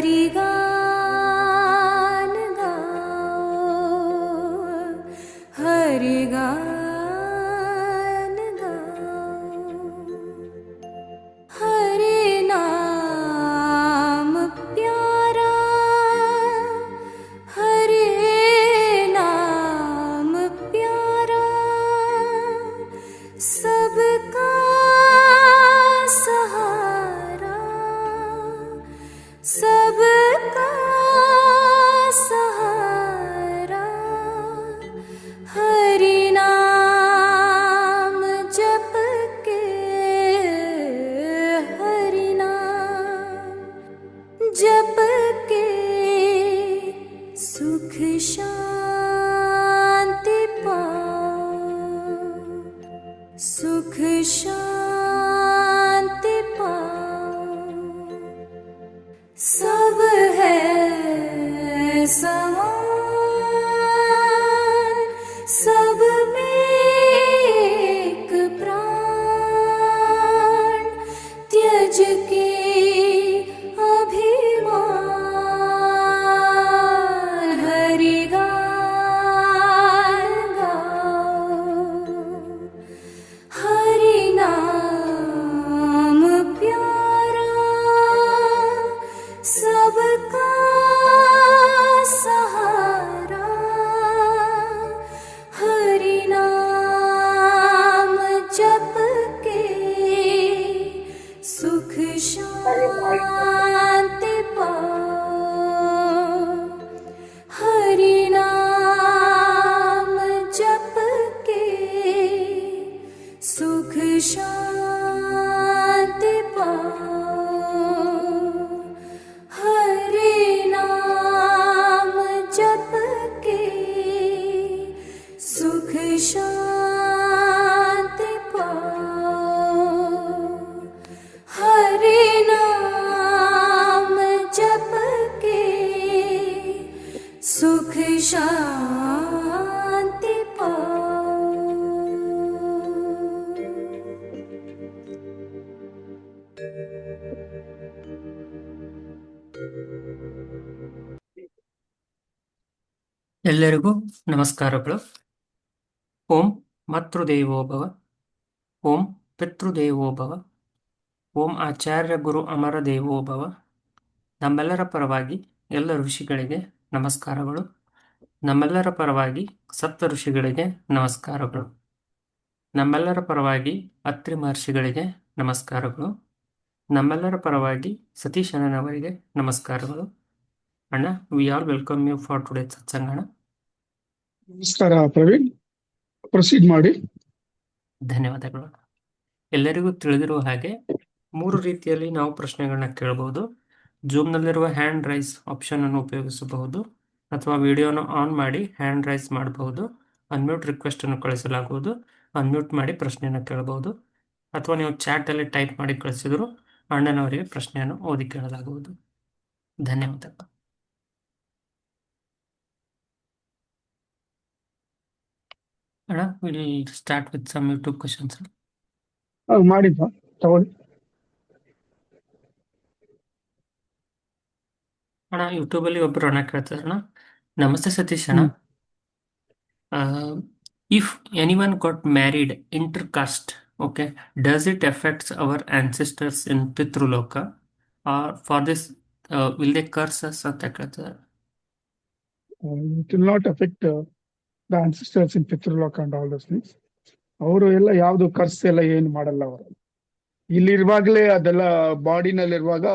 हरिगान गाओ, हरिगान गाओ। हरि नाम प्यारा, हरि नाम प्यारा, सबका सहारा, सबका सहारा। हरि नाम जप के, हरि नाम जप के, सुख शांति पाओ, सुख शांति पाओ। सब है समान, सब में एक प्राण, त्यज के अभिमान। हरि गान गाओ, हरि नाम प्यारा, सबका सहारा। हरि नाम जप के, सुख शांति पाओ। हरि नाम जप के, सुख शांति पाओ। हरि नाम जप के, सुख शांति पाओ। हरि नाम जप के, सुख शांति पाओ। ಎಲ್ಲರಿಗೂ ನಮಸ್ಕಾರಗಳು. ಓಂ ಮಾತೃದೇವೋ ಭವ, ಓಂ ಪಿತೃದೇವೋ ಭವ, ಓಂ ಆಚಾರ್ಯ ಗುರು ಅಮರ ದೇವೋ ಭವ. ನಮ್ಮೆಲ್ಲರ ಪರವಾಗಿ ಎಲ್ಲ ಋಷಿಗಳಿಗೆ ನಮಸ್ಕಾರಗಳು. ನಮ್ಮೆಲ್ಲರ ಪರವಾಗಿ ಸಪ್ತ ಋಷಿಗಳಿಗೆ ನಮಸ್ಕಾರಗಳು. ನಮ್ಮೆಲ್ಲರ ಪರವಾಗಿ ಅತ್ರಿ ಮಹರ್ಷಿಗಳಿಗೆ ನಮಸ್ಕಾರಗಳು. ನಮ್ಮೆಲ್ಲರ ಪರವಾಗಿ ಸತೀಶ್ ಅಣ್ಣನವರಿಗೆ ನಮಸ್ಕಾರಗಳು. ಅಣ್ಣ, we all welcome you for today ಸತ್ಸಂಗಣ. ನಮಸ್ಕಾರ ಪ್ರವೀಣ್, ಪ್ರೊಸೀಡ್ ಮಾಡಿ. ಧನ್ಯವಾದಗಳು. ಎಲ್ಲರಿಗೂ ತಿಳಿದಿರುವ ಹಾಗೆ 3 ರೀತಿಯಲ್ಲಿ ನಾವು ಪ್ರಶ್ನೆಗಳನ್ನ ಕೇಳಬಹುದು. ಜೂಮ್ನಲ್ಲಿರುವ ಹ್ಯಾಂಡ್ ರೈಸ್ ಆಪ್ಷನ್ ಅನ್ನು ಉಪಯೋಗಿಸಬಹುದು, ಅಥವಾ ವಿಡಿಯೋನ ಆನ್ ಮಾಡಿ ಹ್ಯಾಂಡ್ ರೈಸ್ ಮಾಡಬಹುದು. ಅನ್ಮ್ಯೂಟ್ ರಿಕ್ವೆಸ್ಟ್ ಅನ್ನು ಕಳಿಸಲಾಗುವುದು, ಅನ್ಮ್ಯೂಟ್ ಮಾಡಿ ಪ್ರಶ್ನೆಯನ್ನು ಕೇಳಬಹುದು. ಅಥವಾ ನೀವು ಚಾಟ್ ಅಲ್ಲಿ ಟೈಪ್ ಮಾಡಿ ಕಳಿಸಿದ್ರು ಅಣ್ಣನವರಿಗೆ ಪ್ರಶ್ನೆಯನ್ನು ಓದಿ ಕೇಳಲಾಗುವುದು. ಧನ್ಯವಾದಗಳು. ಅಣ್ಣ, will start with some YouTube questions. ಮಾಡಿದ್ದ ತಗೊಳ್ಳಿ. ಅಣ್ಣ, ಯೂಟ್ಯೂಬಲ್ಲಿ ಒಬ್ಬರು ಅಣ್ಣ ಕೇಳ್ತಾರೆ. ಅಣ್ಣ, ನಮಸ್ತೆ ಸತೀಶ್ ಅಣ್ಣ. If anyone got married inter caste, okay, does it effects our ancestors in ಪಿತೃಲೋಕ, or for this will they curses ಅಂತ ಕೇಳ್ತಾರೆ. It will not effect the ancestors in ಪಿತೃಲೋಕ ಅಂಡ್ ಆಲ್ ದೋಸ್ ಥಿಂಗ್ಸ್. ಅವರು ಎಲ್ಲ ಯಾವ್ದು ಕರ್ಸ್ ಎಲ್ಲ ಏನು ಮಾಡಲ್ಲ. ಅವರು ಇಲ್ಲಿರುವಾಗಲೇ ಅದೆಲ್ಲ ಬಾಡಿನಲ್ಲಿರುವಾಗ,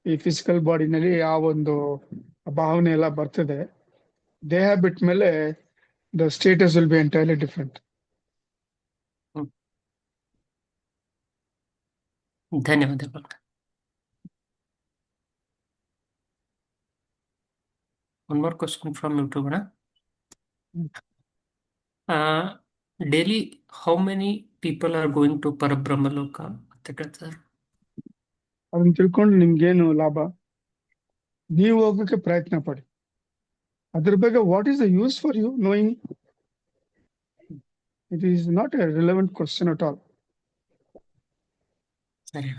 ಈ ಫಿಸಿಕಲ್ ಬಾಡಿನಲ್ಲಿ ಆ ಒಂದು ಭಾವನೆ ಎಲ್ಲ ಬರ್ತದೆ. ದೇಹ ಬಿಟ್ಟ ಮೇಲೆ the status will be entirely different. ಧನ್ಯವಾದಗಳು. One more question from YouTube. Daily, how many people are going to Parabrahma Loka? ಅದನ್ನ ತಿಳ್ಕೊಂಡು ನಿಮ್ಗೇನು ಲಾಭ? ನೀವು ಹೋಗಕ್ಕೆ ಪ್ರಯತ್ನ ಪಡಿ. ಅದ್ರ ಬಗ್ಗೆ what is the use for you knowing? It is not a relevant question at all. ಸರಿ.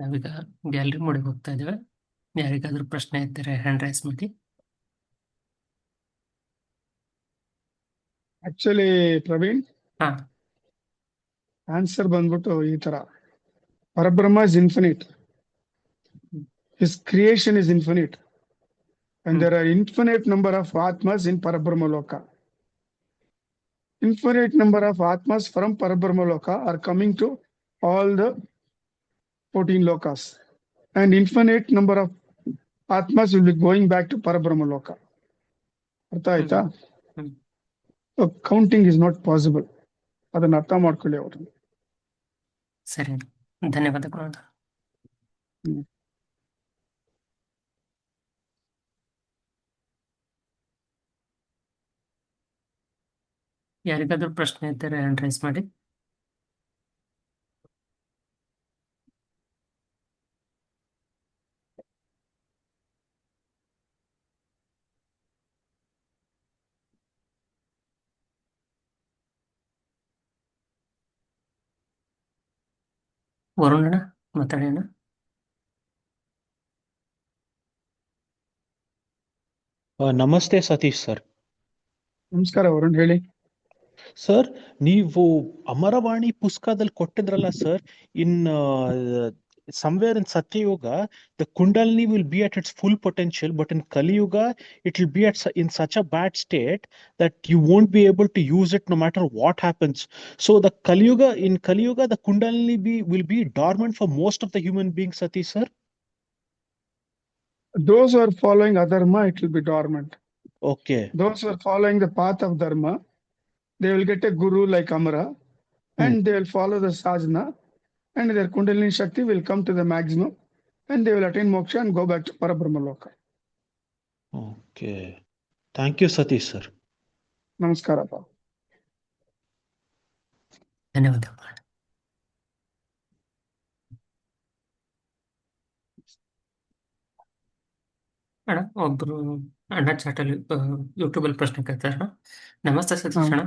ನಾವೀಗ ಗ್ಯಾಲರಿ ಮೋಡಿಗೆ ಹೋಗ್ತಾ ಇದ್ದೇವೆ. ಯಾರಿಗಾದ್ರೂ ಪ್ರಶ್ನೆ ಇದ್ದರೆ ಹ್ಯಾಂಡ್ ರೈಸ್ ಮಾಡಿ. ಆಕ್ಚುಲಿ ಪ್ರವೀಣ್, ಹಾ, ಆನ್ಸರ್ ಬಂದ್ಬಿಟ್ಟು ಈ ತರ: Parabrahma is infinite, his creation is infinite, and there are infinite number of atmas in Parabrahma Loka. Infinite number of atmas from Parabrahma Loka are coming to all the 14 lokas, and infinite number of atmas will be going back to Parabrahma Loka. ಅರ್ಥ ಆಯ್ತಾ? Counting is not possible. ಅದನ್ನ ಅರ್ಥ ಮಾಡ್ಕೊಳ್ಳಿ ಅವರು. ಸರಿ, ಧನ್ಯವಾದಗಳು. ಯಾರಿಗಾದ್ರೂ ಪ್ರಶ್ನೆ ಇದ್ದರೆ ಹ್ಯಾಂಡ್ ರೈಸ್ ಮಾಡಿ. ವರುಣಣ್ಣ ಮಾತಾಡೋಣ. ನಮಸ್ತೆ ಸತೀಶ್ ಸರ್. ನಮಸ್ಕಾರ ವರುಣ್, ಹೇಳಿ. ಸರ್, ನೀವು ಅಮರವಾಣಿ ಪುಸ್ತಕದಲ್ಲಿ ಕೊಟ್ಟಿದ್ರಲ್ಲ sir, in somewhere in Satyayuga, the Kundalini will be at its full potential, but in Kali Yuga, it will be in such a bad state that you won't be able to use it no matter what happens. So in Kali Yuga, the Kundalini will be dormant for most of the human beings, Satish sir. Those who are following adharma, it will be dormant. Okay. Those who are following the path of dharma, they will get a guru like Amara, and they will follow the sadhana, and their Kundalini Shakti will come to the maximum, and they will attain moksha and go back to Parabrahma Loka. Okay. Thank you, Satish sir. Namaskara. ಧನ್ಯವಾದಗಳು. ಅಣ್ಣ, ಒಬ್ರು ಅಣ್ಣ ಚಾಟಲ್ಲಿ ಯೂಟ್ಯೂಬಲ್ಲಿ ಪ್ರಶ್ನೆ ಕೇಳ್ತಾರ. ನಮಸ್ತೆ ಸತೀಶ್ ಅಣ್ಣ,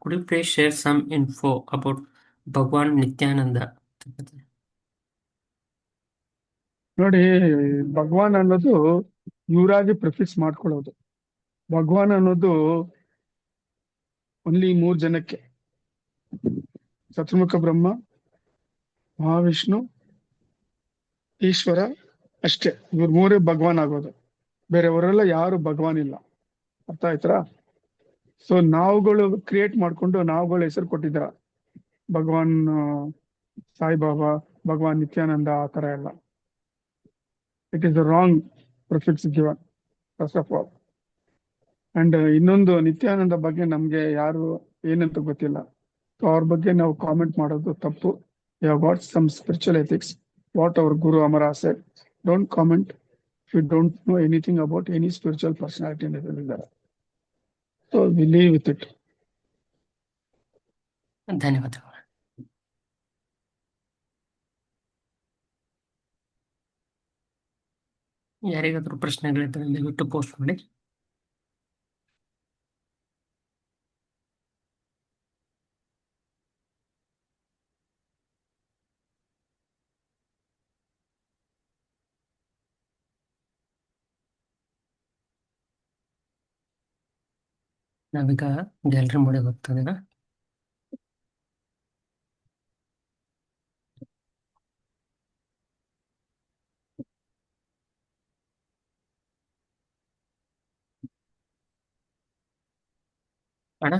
could you please share some info about Bhagavan Nithyananda? ನೋಡಿ, ಭಗವಾನ್ ಅನ್ನೋದು ಇವರಾಗಿ ಪ್ರಿಫಿಕ್ಸ್ ಮಾಡ್ಕೊಳ್ಳೋದು. ಭಗವಾನ್ ಅನ್ನೋದು ಓನ್ಲಿ 3 ಜನಕ್ಕೆ: ಚತುರ್ಮುಖ ಬ್ರಹ್ಮ, ಮಹಾವಿಷ್ಣು, ಈಶ್ವರ ಅಷ್ಟೇ. ಇವ್ರ 3 ಭಗವಾನ್ ಆಗೋದು. ಬೇರೆಯವರೆಲ್ಲ ಯಾರು ಭಗವಾನ್ ಇಲ್ಲ. ಅರ್ಥ ಆಯ್ತಾ? ಸೊ ನಾವುಗಳು ಕ್ರಿಯೇಟ್ ಮಾಡ್ಕೊಂಡು ನಾವುಗಳು ಹೆಸರು ಕೊಟ್ಟಿದ್ರ ಭಗವಾನ್ ಸಾಯಿಬಾಬಾ, ಭಗವಾನ್ ನಿತ್ಯಾನಂದ, ಆ ತರ ಎಲ್ಲ. It is the wrong prefix given first of all. And ಇನ್ನೊಂದು, ನಿತ್ಯಾನಂದ ಬಗ್ಗೆ ನಮ್ಗೆ ಯಾರು ಏನಂತ ಗೊತ್ತಿಲ್ಲ. ಸೊ ಅವ್ರ ಬಗ್ಗೆ ನಾವು ಕಾಮೆಂಟ್ ಮಾಡೋದು ತಪ್ಪು. You have got some spiritual ethics. What our guru Amara said, don't comment if you don't know anything about any spiritual personality in the. So we leave with it. ಧನ್ಯವಾದಗಳು. ಯಾರಿಗಾದ್ರೂ ಪ್ರಶ್ನೆಗಳಿದ್ದರೆ ದಯವಿಟ್ಟು ಪೋಸ್ಟ್ ಮಾಡಿ. ನಾವೀಗ ಗ್ಯಾಲರಿ ಮೋಡಿಗೆ ಹೋಗ್ತಾ ಇದ್ದೇವೆ. ಅಣ್ಣ,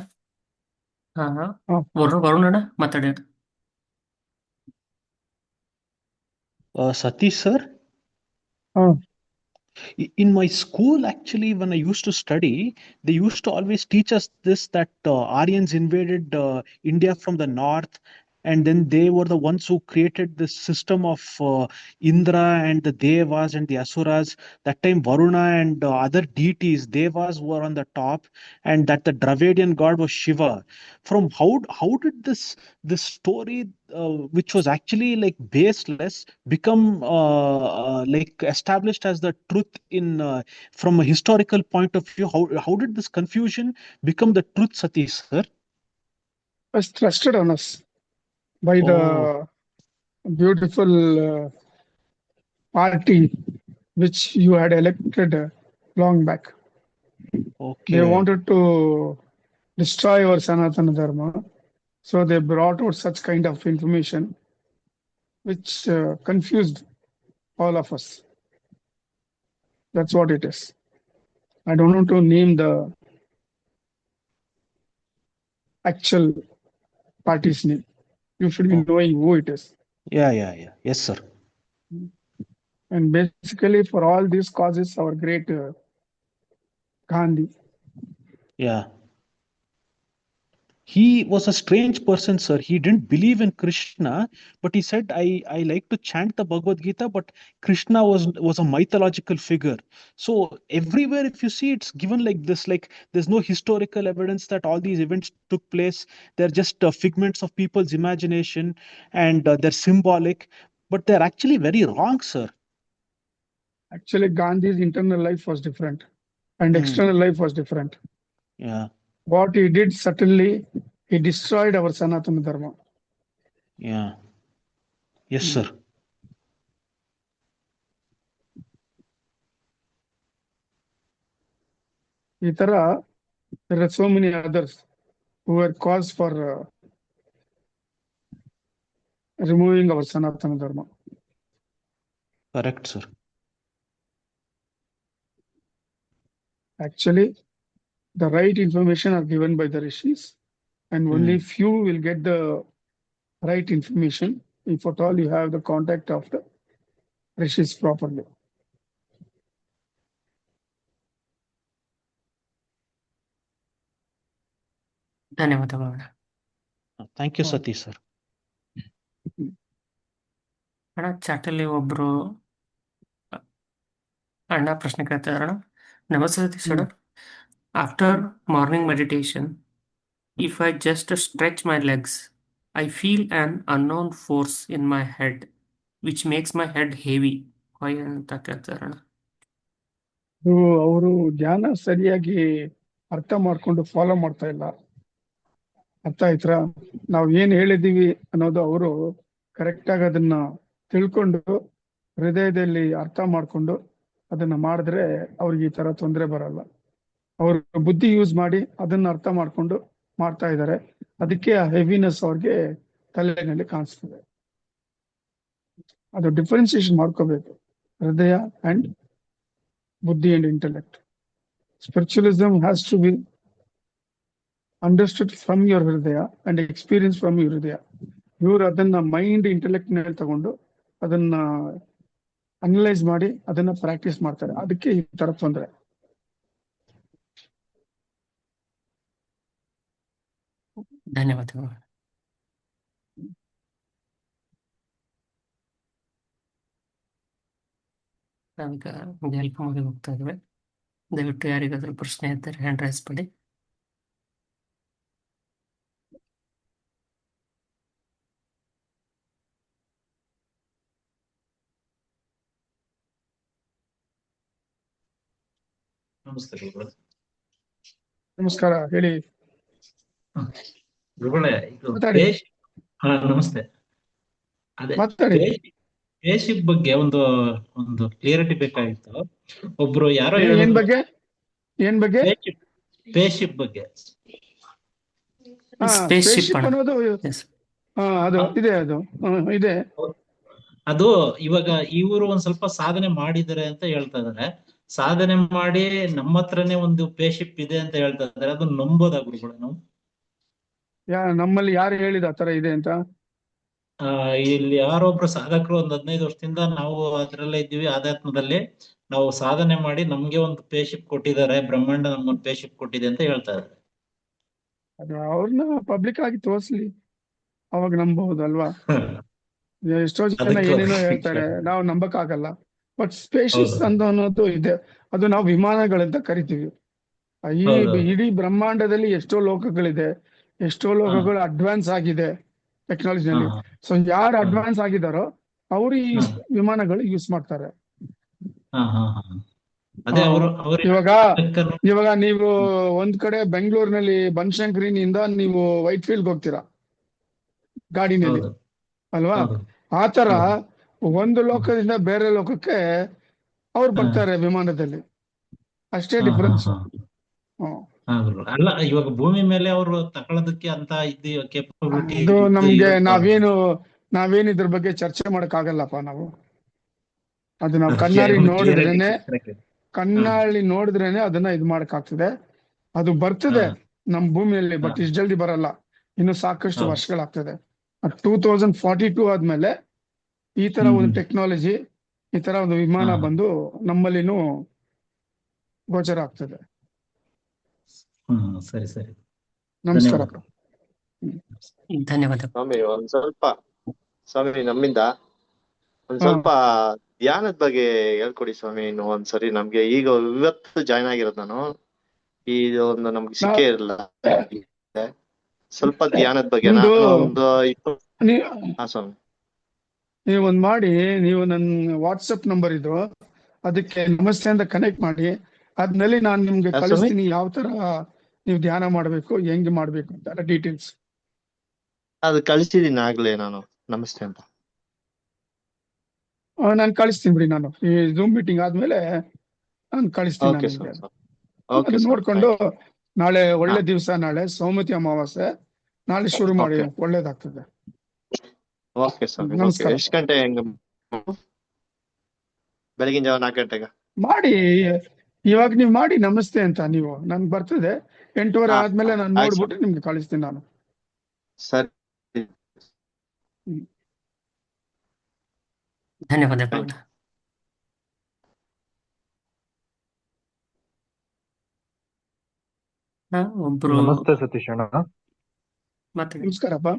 ವರುಣ್ ಮಾತಾಡಿ. Satish sir. In my school, actually, when I used to study, they used to always teach us this, that Aryans invaded India from the north, and then they were the ones who created this system of Indra and the Devas and the Asuras. That time Varuna and other deities, Devas, were on the top, and that the Dravidian god was Shiva. From how did this story, which was actually like baseless, become like established as the truth in from a historical point of view? How did this confusion become the truth, Satish sir? Was trusted on us by the beautiful party which you had elected long back. They Okay. wanted to destroy our Sanatana Dharma. So they brought out such kind of information which confused all of us. That's what it is. I don't want to name the actual party's name. You should be Oh. knowing who it is. Yeah. Yes, sir. And basically, for all these causes, our great Gandhi. Yeah. He was a strange person, sir. He didn't believe in Krishna, but he said, I like to chant the Bhagavad Gita, but Krishna was a mythological figure. So everywhere, if you see, it's given like this, like there's no historical evidence that all these events took place. They're just figments of people's imagination, and they're symbolic, but they're actually very wrong, sir. Actually, Gandhi's internal life was different and Hmm. external life was different. Yeah. What he did, certainly, he destroyed our Sanatana Dharma. Yeah. Yes, sir. ಈ ತರ there are so many others who were cause for removing our Sanatana Dharma. Correct, sir. Actually, the right information are given by the rishis, and only few will get the right information if at all you have the contact of the rishis properly. ಧನ್ಯವಾದಗಳು ಅಣ್ಣ. Thank you, Satish, sir. ಅಣ್ಣ ಚಾಟಲ್ಲಿ ಒಬ್ರು ಅಣ್ಣ ಪ್ರಶ್ನೆ ಕೇಳ್ತಾ ಇದಾರಣ. ನಮಸ್ತೆ ಸತೀಶ್ ಅಣ್ಣ. After morning meditation, if I just stretch my legs, I feel an unknown force in my head which makes my head heavy. Why ಅಂತ ಕೇಳ್ತಾರಣ. ಅವರು ಧ್ಯಾನ ಸರಿಯಾಗಿ ಅರ್ಥ ಮಾಡ್ಕೊಂಡು ಫಾಲೋ ಮಾಡ್ತಾ ಇಲ್ಲ. ಅರ್ಥ ಆಯ್ತಾ? ನಾವು ಏನ್ ಹೇಳಿದೀವಿ ಅನ್ನೋದು ಅವರು ಕರೆಕ್ಟ್ ಆಗಿ ಅದನ್ನ ತಿಳ್ಕೊಂಡು ಹೃದಯದಲ್ಲಿ ಅರ್ಥ ಮಾಡ್ಕೊಂಡು ಅದನ್ನ ಮಾಡಿದ್ರೆ ಅವ್ರಿಗೆ ಈ ತರ ತೊಂದರೆ ಬರಲ್ಲ. ಅವ್ರ ಬುದ್ಧಿ ಯೂಸ್ ಮಾಡಿ ಅದನ್ನ ಅರ್ಥ ಮಾಡ್ಕೊಂಡು ಮಾಡ್ತಾ ಇದ್ದಾರೆ. ಅದಕ್ಕೆ ಆ ಹೆವಿನೆಸ್ ಅವ್ರಿಗೆ ತಲೆನಲ್ಲಿ ಕಾಣಿಸ್ತದೆ. ಅದು ಡಿಫ್ರೆನ್ಸಿಯೇಷನ್ ಮಾಡ್ಕೋಬೇಕು, ಹೃದಯ and buddhi and intellect. Spiritualism has to be understood from your hridaya and experienced from your hridaya. ಇವ್ರು ಅದನ್ನ ಮೈಂಡ್ ಇಂಟೆಲೆಕ್ಟ್ ನಲ್ಲಿ ತಗೊಂಡು ಅದನ್ನ ಅನಲೈಸ್ ಮಾಡಿ ಅದನ್ನ ಪ್ರಾಕ್ಟೀಸ್ ಮಾಡ್ತಾರೆ. ಅದಕ್ಕೆ ಈ ತರ ತೊಂದರೆ. ಧನ್ಯವಾದಗಳು. ನಾವೀಗ ಹೆಲ್ಪ್ ಮಾಡಿ ಹೋಗ್ತಾ ಇದ್ವಿ. ದಯವಿಟ್ಟು ಯಾರಿಗಾದ್ರೂ ಪ್ರಶ್ನೆ ಇದ್ದರೆ ಹ್ಯಾಂಡ್ ರೈಸ್ ಮಾಡಿ. ನಮಸ್ತೆ ಗುರುಗಳೇ. ನಮಸ್ಕಾರ, ಹೇಳಿ ಗುರುಗಳೇ, ಇದು ಮಾತಾಡಿ. ನಮಸ್ತೆ. ಅದೇ ಮಾತಾಡಿ. ಸ್ಪೇಸ್ಶಿಪ್ ಬಗ್ಗೆ ಒಂದು ಕ್ಲಿಯರಿಟಿ ಬೇಕಾಗಿತ್ತು. ಒಬ್ರು ಯಾರೋ ಏನ್ ಬಗ್ಗೆ ಸ್ಪೇಸ್ಶಿಪ್ ಬಗ್ಗೆ ಸ್ಪೇಸ್ಶಿಪ್ ಅಣ್ಣ. ಅನ್ನೋದು Yes. ಅದು ಇದೆ, ಅದು ಇದೆ. ಅದು ಇವಾಗ ಇವರು ಒಂದ್ ಸ್ವಲ್ಪ ಸಾಧನೆ ಮಾಡಿದ್ದಾರೆ ಅಂತ ಹೇಳ್ತಾ ಇದಾರೆ. ಸಾಧನೆ ಮಾಡಿ ನಮ್ಮ ಹತ್ರನೇ ಒಂದು ಸ್ಪೇಸ್ಶಿಪ್ ಇದೆ ಅಂತ ಹೇಳ್ತಾ ಇದಾರೆ. ಅದು ನಂಬೋದಾ ಗುರುಗಳೇ ನಾವು? ನಮ್ಮಲ್ಲಿ ಯಾರು ಹೇಳಿದ ಆತರ ಇದೆ ಅಂತ? ಇಲ್ಲಿ ಯಾರೊಬ್ರು ಸಾಧಕರು ಒಂದ್ 15 ವರ್ಷದಿಂದ ನಾವು ಅದ್ರಲ್ಲೇ ಇದ್ದೀವಿ, ಆಧ್ಯಾತ್ಮದಲ್ಲಿ ನಾವು ಸಾಧನೆ ಮಾಡಿ ನಮ್ಗೆ ಒಂದು ಸ್ಪೇಸ್ಶಿಪ್ ಕೊಟ್ಟಿದ್ದಾರೆ, ಬ್ರಹ್ಮಾಂಡ ನಮ್ಗೊಂದು ಸ್ಪೇಸ್ಶಿಪ್ ಕೊಟ್ಟಿದೆ ಅಂತ ಹೇಳ್ತಾ ಇದ್ದಾರೆ. ಅದು ಅವ್ರನ್ನ ಪಬ್ಲಿಕ್ ಆಗಿ ತೋರಿಸ್ಲಿ, ಅವಾಗ ನಂಬಬಹುದಲ್ವಾ? ಎಷ್ಟೋ ಜನ ಏನೇನೋ ಹೇಳ್ತಾರೆ, ನಾವು ನಂಬಕ್ ಆಗಲ್ಲ. ಬಟ್ ಸ್ಪೇಷಿಯಸ್ ಅಂತ ಅನ್ನೋದು ಇದೆ. ಅದು ನಾವು ವಿಮಾನಗಳಂತ ಕರಿತೀವಿ. ಇಡೀ ಬ್ರಹ್ಮಾಂಡದಲ್ಲಿ ಎಷ್ಟೋ ಲೋಕಗಳಿದೆ, ಎಷ್ಟೋ ಲೋಕಗಳು ಅಡ್ವಾನ್ಸ್ ಆಗಿದೆ ಟೆಕ್ನಾಲಜಿನಲ್ಲಿ. ಸೊ ಯಾರು ಅಡ್ವಾನ್ಸ್ ಆಗಿದಾರೋ ಅವರು ಈ ವಿಮಾನಗಳು ಯೂಸ್ ಮಾಡ್ತಾರೆ. ಇವಾಗ ನೀವು ಒಂದ್ ಕಡೆ ಬೆಂಗಳೂರಿನಲ್ಲಿ ಬನಶಂಕರಿನಿಂದ ನೀವು ವೈಟ್ ಫೀಲ್ಡ್ ಹೋಗ್ತೀರಾ ಗಾಡಿನಲ್ಲಿ, ಅಲ್ವಾ? ಆ ತರ ಹಾ. ಒಂದು ಲೋಕದಿಂದ ಬೇರೆ ಲೋಕಕ್ಕೆ ಅವ್ರು ಹಾ. ಬರ್ತಾರೆ ವಿಮಾನದಲ್ಲಿ, ಅಷ್ಟೇ ಹಾ, ಹಾ, ಡಿಫ್ರೆನ್ಸ್. ಹಾ. ಹಾ, ಗುರುಗಳೇ. ಅಲ್ಲ, ಇವಾಗ ಭೂಮಿ ಮೇಲೆ ಅವರು ತಗೊಳ್ಳೋದಕ್ಕೆ ಅಂತ ಕೇಪಬಿಲಿಟಿ ಅದು ನಮ್ಗೆ ಇರುತ್ತ ನಾವೇನು ಇದ್ರ ಬಗ್ಗೆ ಚರ್ಚೆ ಮಾಡಕ್ ಆಗಲ್ಲಪ್ಪ ನಾವು. ಅದು ನಾವು ಗ್ಯಾರಂಟಿ. ಕಣ್ಣಾಳಿ ನೋಡಿದ್ರೇನೆ ಅದನ್ನ ಇದು ಮಾಡಕ್ ಆಗ್ತದೆ. ಅದು ಬರ್ತದೆ ನಮ್ ಭೂಮಿಯಲ್ಲಿ, ಬಟ್ ಇಷ್ಟು ಜಲ್ದಿ ಬರಲ್ಲ, ಇನ್ನು ಸಾಕಷ್ಟು ಹೌದು. ವರ್ಷಗಳಾಗ್ತದೆ. 2042 ಆದ್ಮೇಲೆ ಈ ತರ ಒಂದು ಟೆಕ್ನಾಲಜಿ, ಈ ತರ ಒಂದು ವಿಮಾನ ಹಾ. ಬಂದು ನಮ್ಮಲ್ಲಿನೂ ಗೋಚರ ಆಗ್ತದೆ. ಸರಿ ಸರಿ. ನಮಸ್ಕಾರ. ಧನ್ಯವಾದಗಳು. ಧನ್ಯವಾದಗಳು. ಸ್ವಾಮಿ ನಮ್ಮಿಂದ ಒಂದ್ ಹಾ. ಸ್ವಲ್ಪ ಧ್ಯಾನದ ಬಗ್ಗೆ ಹೇಳ್ಕೊಡಿ ಸ್ವಾಮಿ. ಇನ್ನು ಒಂದ್ಸರಿ ನಮ್ಗೆ ಈಗ ಇವತ್ತು ಜಾಯ್ನ್ ಆಗಿರೋದು ನಾನು. ಇದು ಒಂದು ನಮ್ಗೆ ಸಿಕ್ಕೇ ಇರಲ್ಲ. ಸ್ವಲ್ಪ ಧ್ಯಾನದ ಬಗ್ಗೆ ನಿಮ್ದು ಒಂದು ನೀ- ಹಾ ಸ್ವಾಮಿ. ನೀವೊಂದ್ ಮಾಡಿ, ನೀವು ನನ್ನ ವಾಟ್ಸಪ್ ನಂಬರ್ ಇದು, ಅದಕ್ಕೆ ನಮಸ್ತೆ ಅಂತ ಕನೆಕ್ಟ್ ಮಾಡಿ. ಅದ್ನಲ್ಲಿ ನಾನು ನಿಮ್ಗೆ ಹಾ, ಸ್ವಾಮಿ. ಕಳಿಸ್ತೀನಿ ಯಾವ ತರ ನೀವು ಧ್ಯಾನ ಮಾಡ್ಬೇಕು, ಹೆಂಗ್ ಮಾಡ್ಬೇಕು ಅಂತ ಡೀಟೇಲ್ಸ್. ಅದು ಕಳಿಸಿದೀನಿ ಆಗ್ಲೇ ನಾನು, ನಮಸ್ತೆ ಅಂತ. ನಾನು ಕಳಿಸ್ತೀನಿ ಬಿಡಿ, ನಾನು ಈ ಝೂಮ್ ಮೀಟಿಂಗ್ ಆದ್ಮೇಲೆ ನಾನು ಕಳಿಸ್ತೀನಿ. ಓಕೆ ನಿಮ್ಗೆ ಸರ್. ಓಕೆ ಅದು ಸರ್. ನೋಡ್ಕೊಂಡು ನಾಳೆ ಒಳ್ಳೆ ಹಾ. ದಿವಸ, ನಾಳೆ ಸೌಮತಿ ಅಮಾವಾಸ್ಯೆ, ನಾಳೆ ಶುರು ಮಾಡಿ, ಓಕೆ. ಒಳ್ಳೇದಾಗ್ತದೆ. ಓಕೆ ಸ್ವಾಮಿ. ಓಕೆ. ನಮಸ್ಕಾರ. ಎಷ್ಟು ಗಂಟೆ ಬೆಳಗಿನ ಜಾವ 4 ಗಂಟೆಗೆ ಮಾಡಿ. ಇವಾಗ ನೀವು ಮಾಡಿ ನಮಸ್ತೆ ಅಂತ, ನೀವು ನನ್ಗೆ ಬರ್ತದೆ 8:15 ಹಾ, ಆದ್ಮೇಲೆ ನಾನು ಆಯ್ತು ನೋಡ್ಬಿಟ್ಟು ನಿಮ್ಗೆ ಕಳಿಸ್ತೀನಿ ನಾನು. ಸರಿ. ಧನ್ಯವಾದಗಳು. ಒಬ್ರು ನಮಸ್ತೆ ಸತೀಶ್ ಅಣ್ಣ. ಮಾತಾಡಿ. ನಮಸ್ಕಾರಪ್ಪ.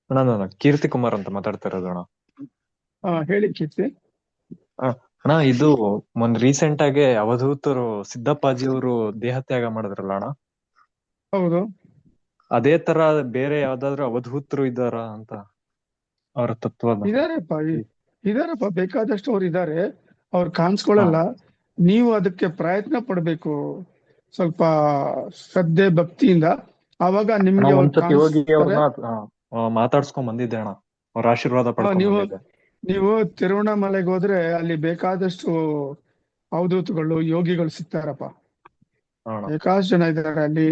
ಅಣ್ಣ ನಾನು ಕೀರ್ತಿ ಕುಮಾರ್ ಅಂತ ಮಾತಾಡ್ತಾ ಇರೋದು ಅಣ್ಣ. ಹೇಳಿ ಕೀರ್ತಿ. ಅಣ್ಣ ಇದು ರೀಸೆಂಟ್ ಆಗಿ ಅವಧೂತರು ಸಿದ್ದಪ್ಪಾಜಿ ಅವರು ದೇಹತ್ಯಾಗ ಮಾಡಿದ್ರಲ್ಲ ಅಣ್ಣ. ಹೌದು. ಅದೇ ತರ ಬೇರೆ ಯಾವ್ದಾದ್ರು ಅವಧೂತರು ಇದ್ದಾರ ಅಂತ ಅವರ ತತ್ವದ? ಇದಾರಪ್ಪ, ಬೇಕಾದಷ್ಟು ಅವ್ರು ಇದಾರೆ. ಅವ್ರು ಕಾಣಿಸ್ಕೊಳ್ಳಲ್ಲ. ನೀವು ಅದಕ್ಕೆ ಪ್ರಯತ್ನ ಪಡ್ಬೇಕು, ಸ್ವಲ್ಪ ಶ್ರದ್ಧೆ ಭಕ್ತಿಯಿಂದ. ಆವಾಗ ನಿಮ್ಗೆ ಅವ್ರು ಒಂದ್ಸತಿ ಹೋಗಿ ಕಾಣಿಸ್ತಾರೆ. ಅವ್ರನ್ನ ಮಾತಾಡ್ಸ್ಕೊಂಡ್ ಬಂದಿದ್ದೆ ಅಣ್ಣ. ಅವ್ರ ಆಶೀರ್ವಾದ ಪಡ್ಕೊಂಡ್ ಬಂದಿದ್ದೆ. ನೀವು ತಿರುವಣ್ಣಾಮಲೆಗೆ ಹೋದ್ರೆ ಅಲ್ಲಿ ಬೇಕಾದಷ್ಟು ಅವಧೂತಗಳು, ಯೋಗಿಗಳು ಸಿಗ್ತಾರಪ್ಪ. ಬೇಕಾದಷ್ಟು ಜನ ಇದ್ದಾರೆ ಅಲ್ಲಿ.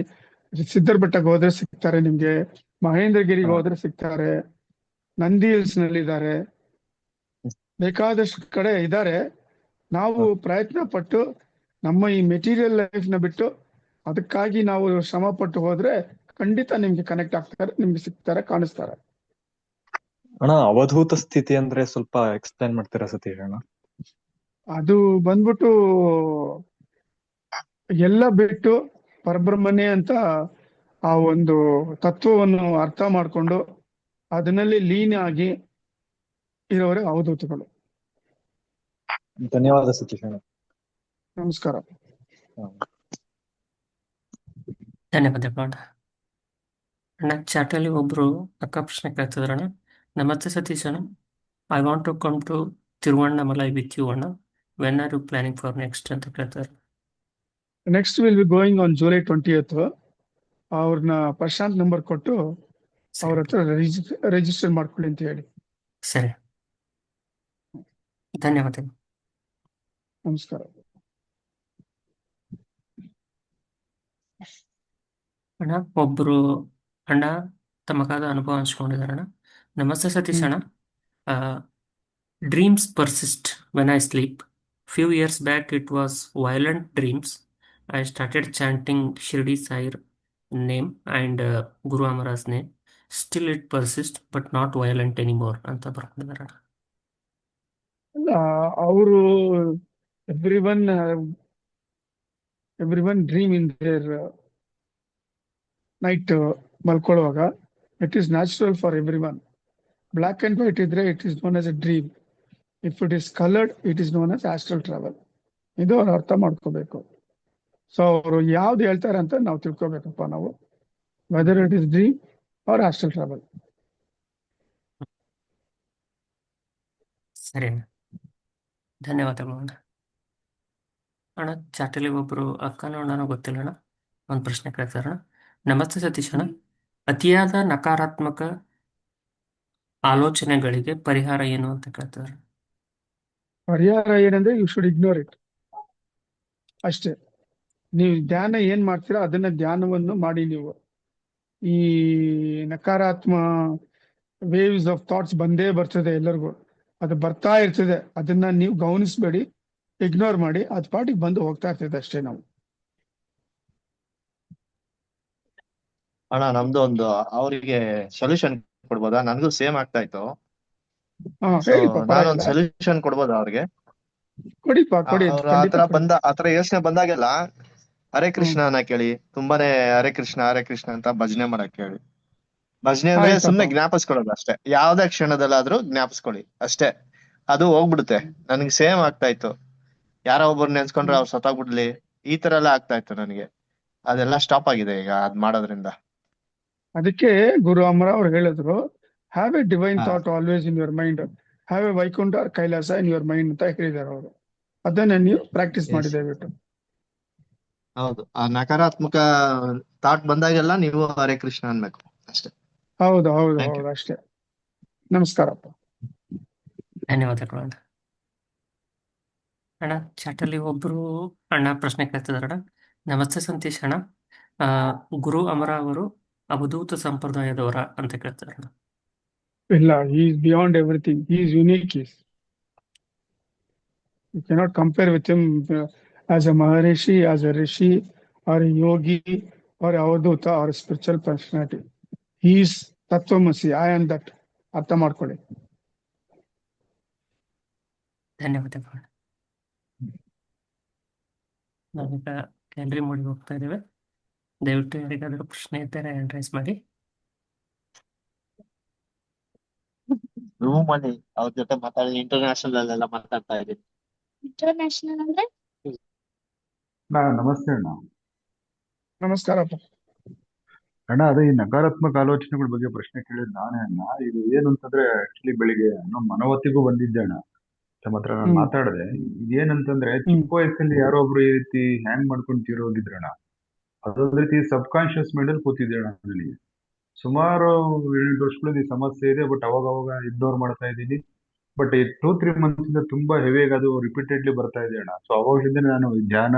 ಸಿದ್ದರ್ ಬೆಟ್ಟಕ್ಕೆ ಹೋದ್ರೆ ಸಿಗ್ತಾರೆ ನಿಮ್ಗೆ, ಮಹೇಂದ್ರಗಿರಿಗೆ ಹೋದ್ರೆ ಸಿಗ್ತಾರೆ, ನಂದಿ ಹಿಲ್ಸ್ ನಲ್ಲಿ ಇದ್ದಾರೆ, ಬೇಕಾದಷ್ಟು ಕಡೆ ಇದ್ದಾರೆ. ನಾವು ಪ್ರಯತ್ನ ಪಟ್ಟು ನಮ್ಮ ಈ ಮೆಟೀರಿಯಲ್ ಲೈಫ್ ನ ಬಿಟ್ಟು ಅದಕ್ಕಾಗಿ ನಾವು ಶ್ರಮ ಪಟ್ಟು ಹೋದ್ರೆ ಖಂಡಿತ ನಿಮ್ಗೆ ಕನೆಕ್ಟ್ ಆಗ್ತಾರೆ, ನಿಮ್ಗೆ ಸಿಗ್ತಾರೆ, ಕಾಣಿಸ್ತಾರೆ. ಅಣ್ಣ ಅವಧೂತ ಸ್ಥಿತಿ ಅಂದ್ರೆ ಸ್ವಲ್ಪ ಎಕ್ಸ್ಪ್ಲೈನ್ ಮಾಡ್ತೀರಾ ಸತೀಶ್ ಅಣ್ಣ? ಅದು ಬಂದ್ಬಿಟ್ಟು ಎಲ್ಲ ಬಿಟ್ಟು ಪರಬ್ರಹ್ಮನೇ ಅಂತ ಆ ಒಂದು ತತ್ವವನ್ನು ಅರ್ಥ ಮಾಡ್ಕೊಂಡು ಅದನ್ನಲ್ಲಿ ಲೀನ ಆಗಿ ಇರೋರೇ ಅವಧೂತಗಳು. ಧನ್ಯವಾದ ಸತೀಶ್ ಅಣ್ಣ. ನಮಸ್ಕಾರ. ಧನ್ಯವಾದಗಳು. ಅಣ್ಣ ಚಾಟಲ್ಲಿ ಒಬ್ರು ಅಕ್ಕ ಪ್ರಶ್ನೆ ಕೇಳ್ತಿದ್ರಣ್ಣ. ನಮಸ್ತೆ ಸತೀಶ್ ಅಣ್ಣ, I want to come to Tiruvannamalai with you ಅಣ್ಣ, when are you planning for next ಅಂತ ಕೇಳ್ತಾರೆ. Next will be going on July 20th. ಅವ್ರನ್ನ ಪ್ರಶಾಂತ್ ನಂಬರ್ ಕೊಟ್ಟು ಅವ್ರ ಹತ್ರ ರಿಜಿಸ್ಟರ್ ಮಾಡ್ಕೊಳ್ಳಿ ಅಂತ ಹೇಳಿ. ಸರಿ, ಧನ್ಯವಾದಗಳು. ನಮಸ್ಕಾರ. ಅಣ್ಣ ಒಬ್ರು ಅಣ್ಣ ತಮಗಾದ ಅನುಭವ ಹಂಚ್ಕೊಂಡಿದಾರಣ್ಣ. ನಮಸ್ತೆ ಸತೀಶ್ ಅಣ್ಣ, dreams persist when I sleep. Few years back it was violent dreams. I started chanting Shirdi ಸಾಯಿರ್ ನೇಮ್ ಅಂಡ್ ಗುರು ಅಮರಾಸ್ name. Still it persist but not violent anymore ಅಂತ ಬರ್ಕೊಂಡಿದಾರಣ್ಣ. ಅವರು everyone dream in their night ಮಲ್ಕೊಳ್ಳುವಾಗ. It is natural for everyone. Black and white ಇದ್ರೆ it is known as a dream. If it is coloured it is known as astral travel. ಇದು ಅವ್ರು ಅರ್ಥ ಮಾಡ್ಕೋಬೇಕು. So ಅವರು ಯಾವ್ದು ಹೇಳ್ತಾರೆ ಅಂತ ನಾವು ತಿಳ್ಕೊಬೇಕಪ್ಪ ನಾವು, whether it is dream or astral travel. ಸರಿ ಅಣ್ಣ, ಧನ್ಯವಾದಗಳು ಅಣ್ಣ. ಅಣ್ಣ ಚಾಟಲಿ ಒಬ್ರು ಅಕ್ಕನೋ ಅಣ್ಣನೋ ಗೊತ್ತಿಲ್ಲ ಅಣ್ಣ, ಒಂದು ಪ್ರಶ್ನೆ ಕೇಳ್ತಾರಣ್ಣ. ನಮಸ್ತೆ ಸತೀಶ್ ಅಣ್ಣ, ಅತಿಯಾದ ನಕಾರಾತ್ಮಕ ಆಲೋಚನೆಗಳಿಗೆ ಪರಿಹಾರ ಏನು ಅಂತ ಕೇಳ್ತಾರೆ. ಪರಿಹಾರ ಏನಂದ್ರೆ ಯು ಶುಡ್ ಇಗ್ನೋರ್ ಇಟ್ ಅಷ್ಟೇ. ನೀವು ಧ್ಯಾನ ಏನ್ ಮಾಡ್ತೀರಾ ಅದನ್ನ ಧ್ಯಾನವನ್ನು ಮಾಡಿ. ನೀವು ಈ ನಕಾರಾತ್ಮ ವೇವ್ಸ್ ಆಫ್ ಥಾಟ್ಸ್ ಬಂದೇ ಬರ್ತದೆ ಎಲ್ಲರಿಗೂ, ಅದು ಬರ್ತಾ ಇರ್ತದೆ, ಅದನ್ನ ನೀವು ಗಮನಿಸ್ಬೇಡಿ, ಇಗ್ನೋರ್ ಮಾಡಿ, ಅದ್ ಪಾಟಿಗೆ ಬಂದು ಹೋಗ್ತಾ ಇರ್ತದೆ ಅಷ್ಟೇ. ನಾವು ಅಣ್ಣ ನಮ್ದು ಒಂದು ಅವರಿಗೆ ಸೊಲ್ಯೂಷನ್ ಕೊಡ್ಬೋದಾ? ನನ್ಗೂ ಸೇಮ್ ಆಗ್ತಾ ಇತ್ತು. ಸೊ ಹೇಳಿಪ್ಪ, ನಾನೊಂದು ಪರವಾಗಿಲ್ಲ, ಸೊಲ್ಯೂಷನ್ ಕೊಡ್ಬೋದಾ ಅವ್ರಿಗೆ? ಕೊಡಿಪ್ಪ, ಕೊಡಿ, ಅವ್ರು ಖಂಡಿತ ಕೊಡಿ. ಆತರ ಯೋಚನೆ ಬಂದಾಗೆಲ್ಲ ಹರೇ ಕೃಷ್ಣ ಅನ್ನಕ್ ಹೇಳಿ, ತುಂಬಾನೇ ಹರೇ ಕೃಷ್ಣ ಅಂತ ಭಜನೆ ಮಾಡಕ್ ಹೇಳಿ. ಭಜನೆ ಅಂದ್ರೆ ಆಯ್ತಪ್ಪ. ಸುಮ್ನೆ ಜ್ಞಾಪಿಸ್ಕೊಳ್ಳೋದು ಅಷ್ಟೇ, ಯಾವ್ದೇ ಕ್ಷಣದಲ್ಲಾದ್ರೂ ಜ್ಞಾಪಿಸ್ಕೊಳ್ಳಿ ಅಷ್ಟೇ, ಅದು ಹೋಗ್ಬಿಡುತ್ತೆ. ನನ್ಗೆ ಸೇಮ್ ಆಗ್ತಾ ಇತ್ತು, ಯಾರೋ ಒಬ್ಬರು ನೆನ್ಸ್ಕೊಂಡ್ರೆ ಅವ್ರು ಸತ್ತೋಗ್ಬಿಡ್ಲಿ, ಈ ತರ ಎಲ್ಲ ಆಗ್ತಾ ಇತ್ತು ನನಗೆ. ಅದೆಲ್ಲ ಸ್ಟಾಪ್ ಆಗಿದೆ ಈಗ ಅದ್ ಮಾಡೋದ್ರಿಂದ. ಅದಕ್ಕೆ ಗುರು ಅಮರ ಅವ್ರು ಹೇಳಿದ್ರು, ಹ್ಯಾವ್ ಎ ಡಿವೈನ್ ಹಾ. Thought always in your mind, have a Vaikuntha or Kailasa in your mind ಅಂತ ಹೇಳಿದ್ದಾರೆ ಅವರು. ಅದನ್ನ ನೀವು ಪ್ರಾಕ್ಟೀಸ್ ಮಾಡಿ Yes. ದಯವಿಟ್ಟು. ಹೌದು, ಆ ನಕಾರಾತ್ಮಕ ಥಾಟ್ ಬಂದಾಗೆಲ್ಲ ನೀವು ಹರೇ ಕೃಷ್ಣ ಅನ್ಬೇಕು ಅಷ್ಟೇ. ಹೌದು ಹೌದು Thank you. ಹೌದು, ಅಷ್ಟೇ. ನಮಸ್ಕಾರಪ್ಪ. ಧನ್ಯವಾದಗಳು ಅಣ್ಣ. ಅಣ್ಣ ಚಾಟಲ್ಲಿ ಒಬ್ರು ಅಣ್ಣ ಪ್ರಶ್ನೆ ಕೇಳ್ತಿದಾರಣ್ಣ. ನಮಸ್ತೆ ಸಂತೀಶ್ ಅಣ್ಣ, ಗುರು ಅಮರ ಅವರು ಅವಧೂತ ಸಂಪ್ರದಾಯದವರ ಅಂತ ಕೇಳ್ತಾರಣ್ಣ. ಇಲ್ಲ, he is beyond everything. He is unique. You cannot compare with him as a Maharishi, as a Rishi, or a Yogi, or a Avadhuta, or a spiritual personality. He is Tattvamasi. I am that. ಅರ್ಥ ಮಾಡ್ಕೊಳ್ಳಿ. ಧನ್ಯವಾದಗಳು ಅಣ್ಣ. ನಾವೀಗ gallery ಮೋಡಿಗೆ ಹೋಗ್ತಾ ಇದ್ದೇವೆ. ದಯವಿಟ್ಟು ಯಾರಿಗಾದರೂ ಪ್ರಶ್ನೆ ಇದ್ದರೆ ಹ್ಯಾಂಡ್ ರೈಸ್ ಮಾಡಿ. ರೂಮ್ ಅಲ್ಲಿ ಅವ್ರ ಜೊತೆ ಮಾತಾಡಿ ಇಂಟರ್ನ್ಯಾಷನಲ್ ಅಲ್ಲೆಲ್ಲ ಮಾತಾಡ್ತಾ ಇದ್ದೀನಿ. ಇಂಟರ್ನ್ಯಾಷನಲ್ ಅಂದ್ರೆ ನಮಸ್ತೆ ಅಣ್ಣ. ನಮಸ್ಕಾರಪ್ಪ. ಅಣ್ಣ, ಅದೇ ಈ ನಕಾರಾತ್ಮಕ ಆಲೋಚನೆಗಳ ಬಗ್ಗೆ ಪ್ರಶ್ನೆ ಕೇಳಿದ್ ನಾನೇ ಅಣ್ಣ. ಇದು ಏನು ಅಂತಂದ್ರೆ ಆಕ್ಚುಲಿ ಬೆಳಿಗ್ಗೆ ನಮ್ಮ ಮನವತ್ತಿಗೂ ಬಂದಿದ್ದೆ ಅಣ್ಣ, ತಮ್ಮ ಹತ್ರ ನಾನು ಮಾತಾಡಿದೆ. ಇದೇನಂತಂದ್ರೆ ಚಿಕ್ಕ ವಯಸ್ಸಲ್ಲಿ ಯಾರೋ ಒಬ್ರು ಈ ರೀತಿ ಹ್ಯಾಂಗ್ ಮಾಡ್ಕೊಂಡು ತೀರೋಗಿದ್ರಣ್ಣ. ಅದೊಂದ್ ರೀತಿ ಸಬ್ ಕಾನ್ಶಿಯಸ್ ಮೈಂಡ್ ಅಲ್ಲಿ ಕೂತಿದ್ದೆ ಅಣ್ಣ ನನಗೆ. ಸುಮಾರು 7 ವರ್ಷಗಳಿಂದ ಈ ಸಮಸ್ಯೆ ಇದೆ, ಬಟ್ ಅವಾಗ ಇಗ್ನೋರ್ ಮಾಡ್ತಾ ಇದ್ದೀನಿ. ಬಟ್ ಈ 2-3 ಮಂತ್ಸ್ ಇಂದ ತುಂಬಾ ಹೆವಿಯಾಗಿ ಅದು ರಿಪೀಟೆಡ್ಲಿ ಬರ್ತಾ ಇದೆ ಅಣ್ಣ. ಸೊ ಅವಾಗಲಿಂದ ನಾನು ಈ ಧ್ಯಾನ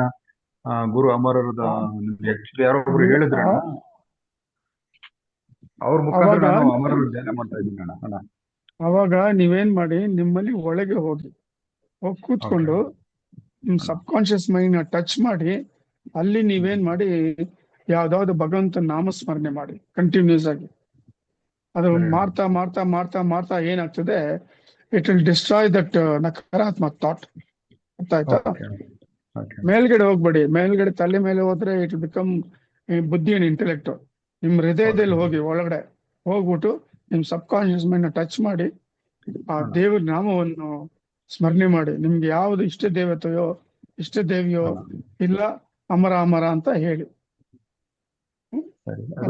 ಗುರು ಅಮರರದ ಆಕ್ಚುಲಿ ಯಾರೋ ಒಬ್ರು ಹೇಳಿದ್ರಣ್ಣ, ಅವ್ರ ಮುಖಾಂತರ ನಾನು ಅಮರರ ಧ್ಯಾನ ಮಾಡ್ತಾ ಇದ್ದೀನಿ ಅಣ್ಣ. ಅವಾಗ ನೀವೇನ್ ಮಾಡಿ, ನಿಮ್ಮಲ್ಲಿ ಒಳಗೆ ಹೋಗಿ ಕೂತ್ಕೊಂಡು ನಿಮ್ ಸಬ್ ಕಾನ್ಶಿಯಸ್ ಮೈಂಡ್ ನ ಟಚ್ ಮಾಡಿ, ಅಲ್ಲಿ ನೀವೇನ್ ಮಾಡಿ ಯಾವ್ದಾವ್ದು ಭಗವಂತ ನಾಮಸ್ಮರಣೆ ಮಾಡಿ ಕಂಟಿನ್ಯೂಸ್ ಆಗಿ. ಅದು ಮಾಡ್ತಾ ಮಾಡ್ತಾ ಮಾಡ್ತಾ ಮಾಡ್ತಾ ಏನಾಗ್ತದೆ, ಇಟ್ ವಿಲ್ ಡಿಸ್ಟ್ರಾಯ್ ದಟ್ ನಕಾರಾತ್ಮಕ ಥಾಟ್. ಅರ್ಥ ಆಯ್ತಾ? ಮೇಲ್ಗಡೆ ಹೋಗ್ಬೇಡಿ. ಮೇಲ್ಗಡೆ ತಲೆ ಮೇಲೆ ಹೋದ್ರೆ ಇಟ್ ವಿಲ್ ಬಿಕಮ್ ಬುದ್ಧಿ ಅಂಡ್ ಇಂಟೆಲೆಕ್ಟ್. ನಿಮ್ ಹೃದಯದಲ್ಲಿ ಹೋಗಿ ಒಳಗಡೆ ಹೋಗ್ಬಿಟ್ಟು ನಿಮ್ ಸಬ್ ಕಾನ್ಶಿಯಸ್ ಮೈಂಡ್ ನ ಟಚ್ ಮಾಡಿ ಆ ದೇವರ ನಾಮವನ್ನು ಸ್ಮರಣೆ ಮಾಡಿ. ನಿಮ್ಗೆ ಯಾವ್ದು ಇಷ್ಟ ದೇವತೆಯೋ ಇಷ್ಟ ದೇವಿಯೋ ಇಲ್ಲ ಅಮರ ಅಮರ ಅಂತ ಹೇಳಿ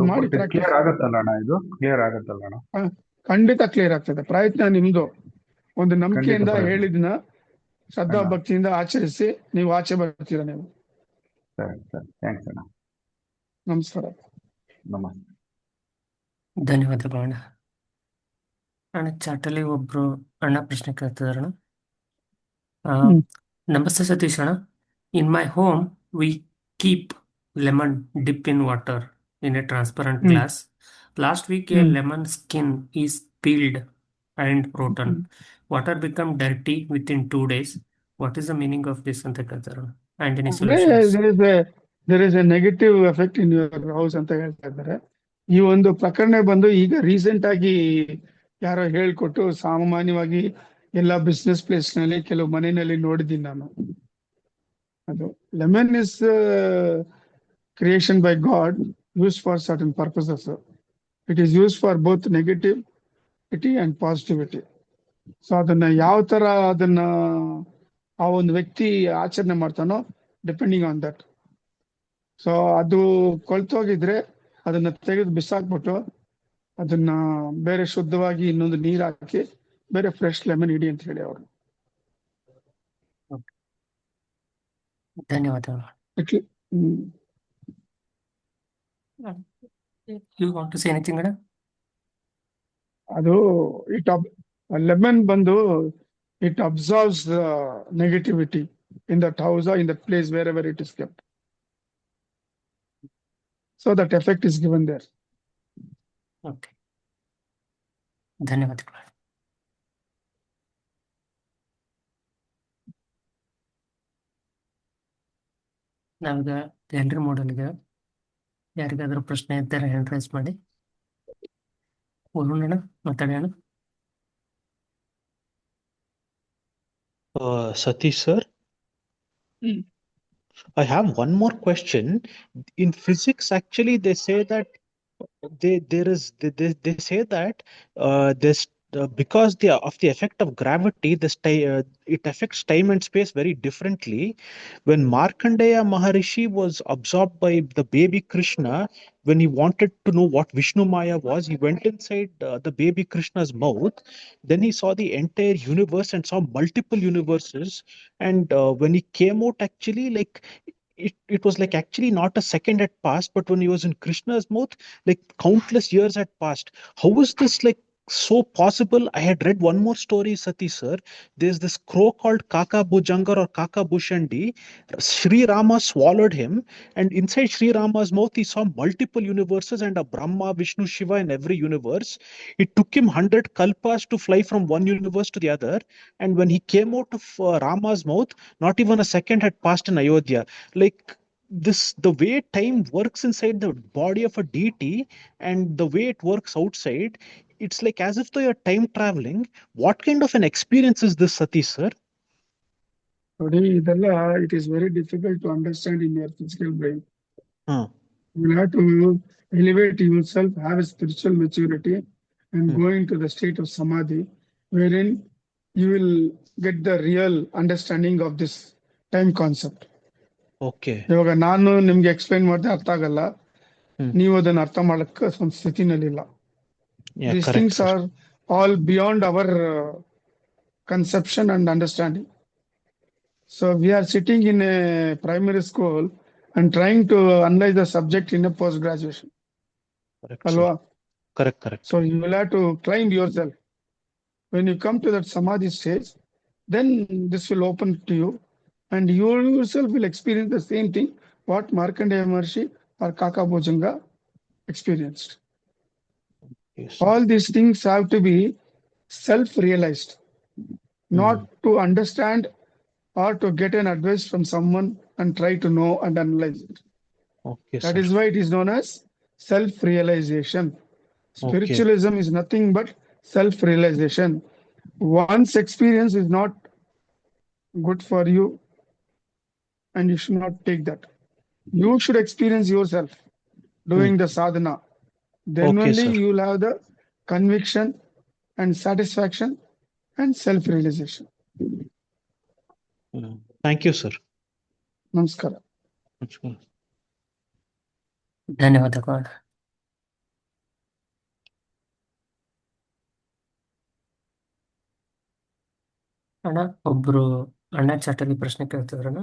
ಮಾಡಿ. ಕ್ಲಿಯರ್ ಆಗತ್ತಲ್ಲ ಅಣ್ಣ? ಇದು ಕ್ಲಿಯರ್ ಆಗತ್ತಲ್ಲ ಅಣ್ಣ? ಖಂಡಿತ ಕ್ಲಿಯರ್ ಆಗ್ತದೆ. ಪ್ರಯತ್ನ ನಿಮ್ದು. ಒಂದು ನಂಬಿಕೆಯಿಂದ ಹೇಳಿದ್ನ ಶ್ರದ್ಧಾ ಭಕ್ತಿಯಿಂದ ಆಚರಿಸಿ, ನೀವು ಆಚೆ ಬರ್ತೀರಾ ನೀವು. ಥ್ಯಾಂಕ್ಸ್ ಅಣ್ಣ. ನಮಸ್ಕಾರ. ನಮಸ್ತೆ. ಧನ್ಯವಾದಗಳು ಅಣ್ಣ. ಅಣ್ಣ ಚಾಟಲ್ಲಿ ಒಬ್ರು ಅಣ್ಣ ಪ್ರಶ್ನೆ ಕೇಳ್ತಿದಾರಣ್ಣ. ನಮಸ್ತೆ ಸತೀಶ್ ಅಣ್ಣ, in my home we keep lemon dip in water in a transparent glass. Last week a lemon skin is peeled and rotten. Water become dirty within 2 days. What is the meaning of this ಅಂತ ಕೇಳ್ತಾರೆ. And any solutions? There is a negative effect in your house ಅಂತ ಹೇಳ್ತಾ ಇದ್ದಾರೆ. ಈ ಒಂದು ಪ್ರಕರಣ ಬಂದು ಈಗ ರೀಸೆಂಟ್ ಆಗಿ ಯಾರೋ ಹೇಳ್ಕೊಟ್ಟು, ಸಾಮಾನ್ಯವಾಗಿ ಎಲ್ಲ ಬಿಸ್ನೆಸ್ ಪ್ಲೇಸ್ ನಲ್ಲಿ ಕೆಲವು ಮನೆಯಲ್ಲಿ ನೋಡಿದ್ದೀನಿ ನಾನು. ಅದು lemon is creation by God, used for certain purposes. It is used for both negativity and positivity. So ಅದನ್ನ ಯಾವ ತರ ಅದನ್ನ ಆ ಒಂದು ವ್ಯಕ್ತಿ ಆಚರಣೆ ಮಾಡ್ತಾನೋ ಡಿಪೆಂಡಿಂಗ್ ಆನ್ ದಟ್. ಸೊ ಅದು ಕೊಳ್ತೋಗಿದ್ರೆ ಅದನ್ನ ತೆಗೆದು ಬಿಸಾಕ್ಬಿಟ್ಟು ಅದನ್ನ ಬೇರೆ ಶುದ್ಧವಾಗಿ ಇನ್ನೊಂದು ನೀರ್ ಹಾಕಿ ಬೇರೆ ಫ್ರೆಶ್ ಲೆಮನ್ ಇಡಿ ಅಂತ ಹೇಳಿ ಅವರು. ಧನ್ಯವಾದಗಳು. You want to say anything, madam? ಅದು ಲೆಮನ್ ಬಂದು it absorbs negativity in that house in that place wherever it is kept. So that effect is given there. Okay, ಧನ್ಯವಾದಗಳು. ನಾವೀಗ ಗ್ಯಾಲರಿ ಮೋಡಲ್ಗೆ ಯಾರಿಗಾದ್ರೂ ಪ್ರಶ್ನೆ ಇದ್ದರೆ ಹ್ಯಾಂಡ್ ರೈಸ್ ಮಾಡಿ. ವರುಣ್ ಅಣ್ಣ ಮಾತಾಡಿ ಅಣ್ಣ. Satish sir, I have one more question. In physics, actually, they say that they say that this because of the effect of gravity, it affects time and space very differently. When Markandeya Maharishi was absorbed by the baby Krishna, when he wanted to know what Vishnu Maya was, he went inside the baby Krishna's mouth. Then he saw the entire universe and saw multiple universes. And when he came out, actually, like it was like actually not a second had passed, but when he was in Krishna's mouth, like countless years had passed. How is this like so possible? I had read one more story, Sati sir. There's this crow called Kaka Bhujangar or Kaka Bhushandi. Sri Rama swallowed him, and inside Sri Rama's mouth, he saw multiple universes and a Brahma, Vishnu, Shiva in every universe. It took him 100 kalpas to fly from one universe to the other. And when he came out of Rama's mouth, not even a second had passed in Ayodhya. Like this, the way time works inside the body of a deity and the way it works outside, it's like as if though you're time traveling. What kind of an experience is this, Satish sir? ನೋಡಿ, ಇದೆಲ್ಲ it is very difficult to understand in your physical brain. Huh. You will have to elevate yourself, have a spiritual maturity, and go into the state of samadhi, wherein you will get the real understanding of this time concept. Okay. ಇವಾಗ ನಾನು ನಿಮ್ಗೆ explain ಮಾಡಿದ್ರೆ ಅರ್ಥ ಆಗಲ್ಲ, ನೀವು ಅದನ್ನ ಅರ್ಥ ಮಾಡಕ್ಕೆ ಒಂದು ಸ್ಥಿತಿನಲ್ಲಿಲ್ಲ. Yeah, These correct, things sir. are all beyond our conception and understanding. So we are sitting in a primary school and trying to analyze the subject in a post graduation. Correct, sir. Alwa? Correct. So you will have to climb yourself. When you come to that samadhi stage, then this will open to you, and you yourself will experience the same thing what Markandeya Maharshi or Kaka Bhujanga experienced. Yes, sir. All these things have to be self-realized, not to understand or to get an advice from someone and try to know and analyze it. Okay, That sir. is why it is known as self-realization. Spiritualism is nothing but self-realization. One's experience is not good for you, and you should not take that. You should experience yourself doing the sadhana. Then Okay, only sir. you will have the conviction and satisfaction and self-realization. Thank you, sir. Namaskara. ಧನ್ಯವಾದಗಳು ಅಣ್ಣ. ಅಣ್ಣ, ಒಬ್ರು ಅಣ್ಣ ಚಾಟಲ್ಲಿ ಪ್ರಶ್ನೆ ಕೇಳ್ತಿದ್ರಣ್ಣ.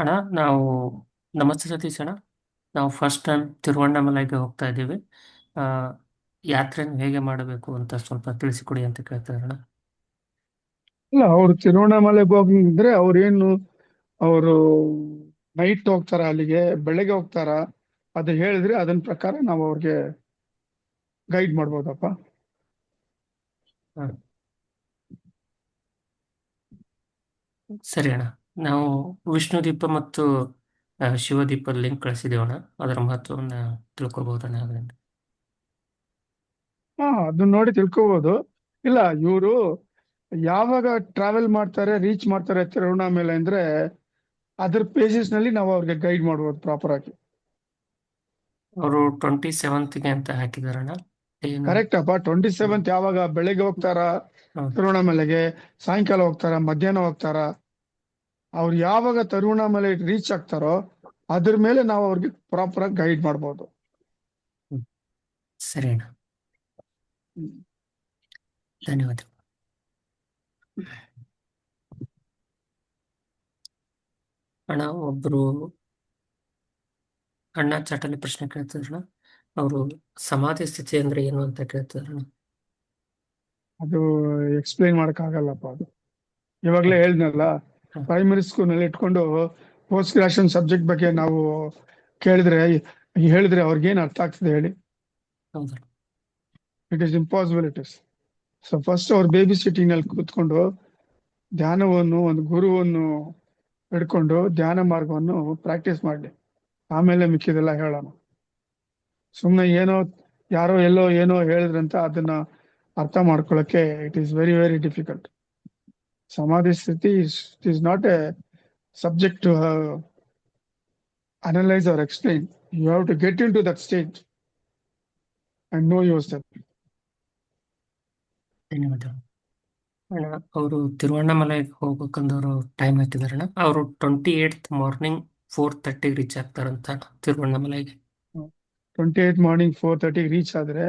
ಅಣ್ಣ, ನಾವು ನಮಸ್ತೆ ಸತೀಶ್ ಅಣ್ಣ. ನಾವು ಫಸ್ಟ್ ಟೈಮ್ ತಿರುವಣ್ಣಾಮಲೈಗೆ ಹೋಗ್ತಾ ಇದ್ದೀವಿ. ಯಾತ್ರೆಯನ್ನು ಹೇಗೆ ಮಾಡಬೇಕು ಅಂತ ಸ್ವಲ್ಪ ತಿಳಿಸಿಕೊಡಿ ಅಂತ ಕೇಳ್ತಿದ್ರಣ್ಣ. ಇಲ್ಲ, ಅವ್ರು ತಿರುವಣ್ಣಾಮಲೆಗೆ ಹೋಗಿದ್ರೆ ಅವರು ನೈಟ್ ಹೋಗ್ತಾರ, ಅಲ್ಲಿಗೆ ಬೆಳಗ್ಗೆ ಹೋಗ್ತಾರ, ಅದು ಹೇಳಿದ್ರೆ ಅದನ್ನ ಪ್ರಕಾರ ನಾವು ಅವ್ರಿಗೆ ಗೈಡ್ ಮಾಡ್ಬೋದಪ್ಪ. ಸರಿ ಅಣ್ಣ. ನಾವು ವಿಷ್ಣು ದೀಪ ಮತ್ತು ಶಿವದೀಪದ ಲಿಂಕ್ ಕಳಿಸಿದೇವಣ್ಣ. ಅದರ ಮಹತ್ವವನ್ನು ತಿಳ್ಕೊಬಹುದಣ್ಣ ಅದರಿಂದ. ಅದನ್ನ ನೋಡಿ ತಿಳ್ಕೊಬಹುದು. ಇಲ್ಲ, ಇವರು ಯಾವಾಗ ಟ್ರಾವೆಲ್ ಮಾಡ್ತಾರೆ, ರೀಚ್ ಮಾಡ್ತಾರೆ ತಿರುವಣ್ಣಾಮಲೈ ಅಂದ್ರೆ ಅದ್ರ ಪೇಜಸ್ ನಲ್ಲಿ ನಾವು ಅವ್ರಿಗೆ ಗೈಡ್ ಮಾಡ್ಬೋದು ಪ್ರಾಪರ್ ಆಗಿ. ಅವರು 27ಗೆ ಅಂತ ಹಾಕಿದಾರಣ್ಣ. ಕರೆಕ್ಟ್ ಅಪ್ಪ. 27th ಯಾವಾಗ ಬೆಳಗ್ಗೆ ಹೋಗ್ತಾರ ತಿರುವಣ್ಣಾಮಲೆಗೆ, ಸಾಯಂಕಾಲ ಹೋಗ್ತಾರ, ಮಧ್ಯಾಹ್ನ ಹೋಗ್ತಾರ, ಅವ್ರು ಯಾವಾಗ ತಿರುವಣ್ಣಾಮಲೈ ರೀಚ್ ಆಗ್ತಾರೋ ಅದ್ರ ಮೇಲೆ ನಾವು ಅವ್ರಿಗೆ ಪ್ರಾಪರ್ ಆಗಿ ಗೈಡ್ ಮಾಡ್ಬೋದು. ಸರಿ ಅಣ್ಣ, ಧನ್ಯವಾದ ಅಣ್ಣ. ಒಬ್ರು ಅಣ್ಣ ಚಾಟಲ್ಲಿ ಪ್ರಶ್ನೆ ಕೇಳ್ತಿದ್ರಣ್ಣ. ಅವರು ಸಮಾಧಿ ಸ್ಥಿತಿ ಅಂದ್ರೆ ಏನು ಅಂತ ಕೇಳ್ತಿದ್ರಣ್ಣ. ಅದು ಎಕ್ಸ್ಪ್ಲೈನ್ ಮಾಡಕ್ ಆಗಲ್ಲಪ್ಪ. ಅದು ಇವಾಗ್ಲೇ ಹೇಳ್ದ್ನಲ್ಲ, ಹ್ಮ್. ಪ್ರೈಮರಿ ಸ್ಕೂಲ್ ನಲ್ಲಿ ಇಟ್ಕೊಂಡು ಪೋಸ್ಟ್ ಗ್ರಾಜುಯೇಷನ್ ಸಬ್ಜೆಕ್ಟ್ ಬಗ್ಗೆ ನಾವು ಹೇಳಿದ್ರೆ ಅವ್ರಿಗೇನ್ ಅರ್ಥ ಆಗ್ತದೆ ಹೇಳಿ? ಹೌದು. It is impossible. It is so first ಅವ್ರ ಬೇಬಿ ಸಿಟ್ಟಿಂಗ್ ನಲ್ಲಿ ಕೂತ್ಕೊಂಡು ಧ್ಯಾನವನ್ನು, ಒಂದು ಗುರುವನ್ನು ಹಿಡ್ಕೊಂಡು ಧ್ಯಾನ ಮಾರ್ಗವನ್ನು ಪ್ರಾಕ್ಟೀಸ್ ಮಾಡ್ಲಿ, ಆಮೇಲೆ ಮಿಕ್ಕಿದೆಲ್ಲ ಹೇಳೋಣ. ಸುಮ್ಮನೆ ಯಾರೋ ಎಲ್ಲೋ ಏನೋ ಹೇಳಿದ್ರಂತ ಅದನ್ನ ಅರ್ಥ ಮಾಡ್ಕೊಳಕ್ಕೆ it is very very difficult. ಸಮಾಧಿ ಸ್ಥಿತಿ is not A subject to analyze or explain. You have to get into that state and know yourself. ಧನ್ಯವಾದಗಳು ಅಣ್ಣ. ಅವರು ತಿರುವಣ್ಣಾಮಲೈಗೆ ಹೋಗ್ಬೇಕಂದವರು ಟೈಮ್ ಹಾಕಿದಾರಣ್ಣ. ಅವರು 28th ಮಾರ್ನಿಂಗ್ 4:30 ರೀಚ್ ಆಗ್ತಾರಂತ ತಿರುವಣ್ಣಾಮಲೈಗೆ. 28th ಮಾರ್ನಿಂಗ್ 4:30 ರೀಚ್ ಆದ್ರೆ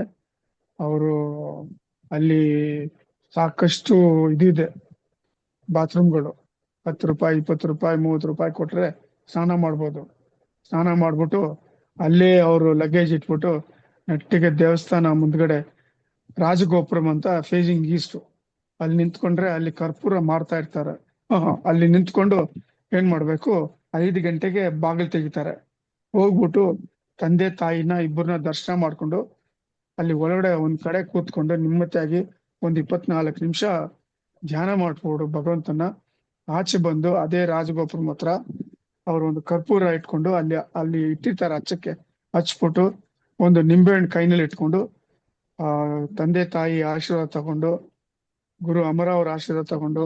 ಅವರು ಅಲ್ಲಿ ಸಾಕಷ್ಟು ಇದಿದೆ, ಬಾತ್ರೂಮ್ಗಳು. 10 ರೂಪಾಯಿ, 20 ರೂಪಾಯಿ, 30 ರೂಪಾಯಿ ಕೊಟ್ರೆ ಸ್ನಾನ ಮಾಡ್ಬೋದು. ಸ್ನಾನ ಮಾಡ್ಬಿಟ್ಟು ಅಲ್ಲೇ ಅವರು ಲಗೇಜ್ ಇಟ್ಬಿಟ್ಟು ನೆಟ್ಟಿಗೆ ದೇವಸ್ಥಾನ ಮುಂದ್ಗಡೆ ರಾಜಗೋಪುರಂ ಅಂತ ಫೇಸಿಂಗ್ ಈಸ್ಟ್, ಅಲ್ಲಿ ನಿಂತ್ಕೊಂಡ್ರೆ ಅಲ್ಲಿ ಕರ್ಪೂರ ಮಾರ್ತಾ ಇರ್ತಾರೆ. ಅಲ್ಲಿ ನಿಂತ್ಕೊಂಡು ಏನ್ ಮಾಡ್ಬೇಕು, 5 ಗಂಟೆಗೆ ಬಾಗಿಲು ತೆಗಿತಾರೆ. ಹೋಗ್ಬಿಟ್ಟು ತಂದೆ ತಾಯಿನ ಇಬ್ಬರನ್ನ ದರ್ಶನ ಮಾಡ್ಕೊಂಡು ಅಲ್ಲಿ ಒಳಗಡೆ ಒಂದ್ ಕಡೆ ಕೂತ್ಕೊಂಡು ನಿಮ್ಮತ್ತಾಗಿ ಒಂದ್ 24 ನಿಮಿಷ ಧ್ಯಾನ ಮಾಡ್ಬೋದು ಭಗವಂತನ. ಆಚೆ ಬಂದು ಅದೇ ರಾಜಗೋಪುರಂ ಹತ್ರ ಅವ್ರು ಒಂದು ಕರ್ಪೂರ ಇಟ್ಕೊಂಡು ಅಲ್ಲಿ ಇಟ್ಟಿರ್ತಾರೆ, ಹಚ್ಬಿಟ್ಟು ಒಂದು ನಿಂಬೆಹಣ್ಣು ಕೈನಲ್ಲಿ ಇಟ್ಕೊಂಡು ತಂದೆ ತಾಯಿ ಆಶೀರ್ವಾದ ತಗೊಂಡು, ಗುರು ಅಮರ ಅವ್ರ ಆಶೀರ್ವಾದ ತಗೊಂಡು,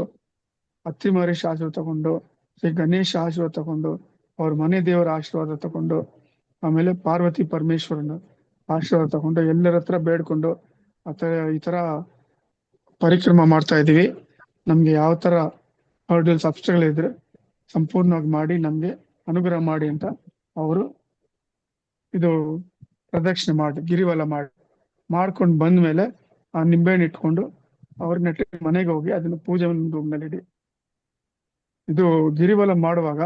ಅತ್ತಿ ಮಹರ್ಷಿ ಆಶೀರ್ವಾದ ತಗೊಂಡು, ಶ್ರೀ ಗಣೇಶ ಆಶೀರ್ವಾದ ತಗೊಂಡು, ಅವ್ರ ಮನೆ ದೇವರ ಆಶೀರ್ವಾದ ತಗೊಂಡು, ಆಮೇಲೆ ಪಾರ್ವತಿ ಪರಮೇಶ್ವರನ ಆಶೀರ್ವಾದ ತಗೊಂಡು ಎಲ್ಲರ ಹತ್ರ ಬೇಡ್ಕೊಂಡು ಈ ತರ ಪರಿಕ್ರಮ ಮಾಡ್ತಾ ಇದೀವಿ. ನಮ್ಗೆ ಯಾವ ತರ ಹರ್ಡಲ್ಸ್ ಇದ್ರೆ ಸಂಪೂರ್ಣವಾಗಿ ಮಾಡಿ ನಮ್ಗೆ ಅನುಗ್ರಹ ಮಾಡಿ ಅಂತ ಅವರು ಇದು ಪ್ರದಕ್ಷಿಣೆ ಮಾಡಿ ಗಿರಿವಲ ಮಾಡ್ಕೊಂಡು ಬಂದ್ಮೇಲೆ ಆ ನಿಂಬೆಹಣ್ಣು ಇಟ್ಕೊಂಡು ಅವ್ರ ಮನೆಗೆ ಹೋಗಿ ಅದನ್ನ ಪೂಜೆ ರೂಮ್ನಲ್ಲಿ ಇಡಿ. ಇದು ಗಿರಿವಲ ಮಾಡುವಾಗ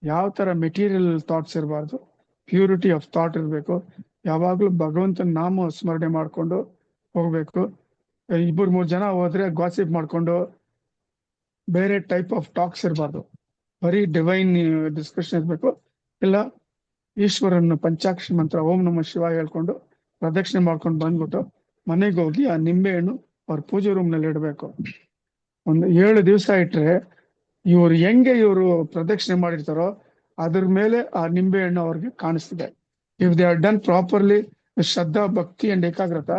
ಯಾವ ತರ ಮೆಟೀರಿಯಲ್ ಥಾಟ್ಸ್ ಇರಬಾರ್ದು, ಪ್ಯೂರಿಟಿ ಆಫ್ ಥಾಟ್ ಇರಬೇಕು. ಯಾವಾಗ್ಲೂ ಭಗವಂತನ ನಾಮ ಸ್ಮರಣೆ ಮಾಡ್ಕೊಂಡು ಹೋಗ್ಬೇಕು. 2-3 ಜನ ಹೋದ್ರೆ ಗಾಸಿಪ್ ಮಾಡ್ಕೊಂಡು ಬೇರೆ ಟೈಪ್ ಆಫ್ ಟಾಕ್ಸ್ ಇರಬಾರ್ದು. ಬರೀ ಡಿವೈನ್ ಡಿಸ್ಕಷನ್ ಇರ್ಬೇಕು. ಇಲ್ಲ ಈಶ್ವರನ ಪಂಚಾಕ್ಷರ ಮಂತ್ರ ಓಂ ನಮಃ ಶಿವ ಹೇಳ್ಕೊಂಡು ಪ್ರದಕ್ಷಿಣೆ ಮಾಡ್ಕೊಂಡು ಬಂದ್ಬಿಟ್ಟು ಮನೆಗೆ ಹೋಗಿ ಆ ನಿಂಬೆಹಣ್ಣು ಅವ್ರ ಪೂಜೆ ರೂಮ್ ನಲ್ಲಿ ಇಡಬೇಕು. ಒಂದು 7 ದಿವಸ ಇಟ್ರೆ ಇವರು ಪ್ರದಕ್ಷಿಣೆ ಮಾಡಿರ್ತಾರೋ ಅದ್ರ ಮೇಲೆ ಆ ನಿಂಬೆಹಣ್ಣು ಅವ್ರಿಗೆ ಕಾಣಿಸ್ತದೆ. If they are done properly ಶ್ರದ್ಧಾ, ಭಕ್ತಿ ಅಂಡ್ ಏಕಾಗ್ರತ,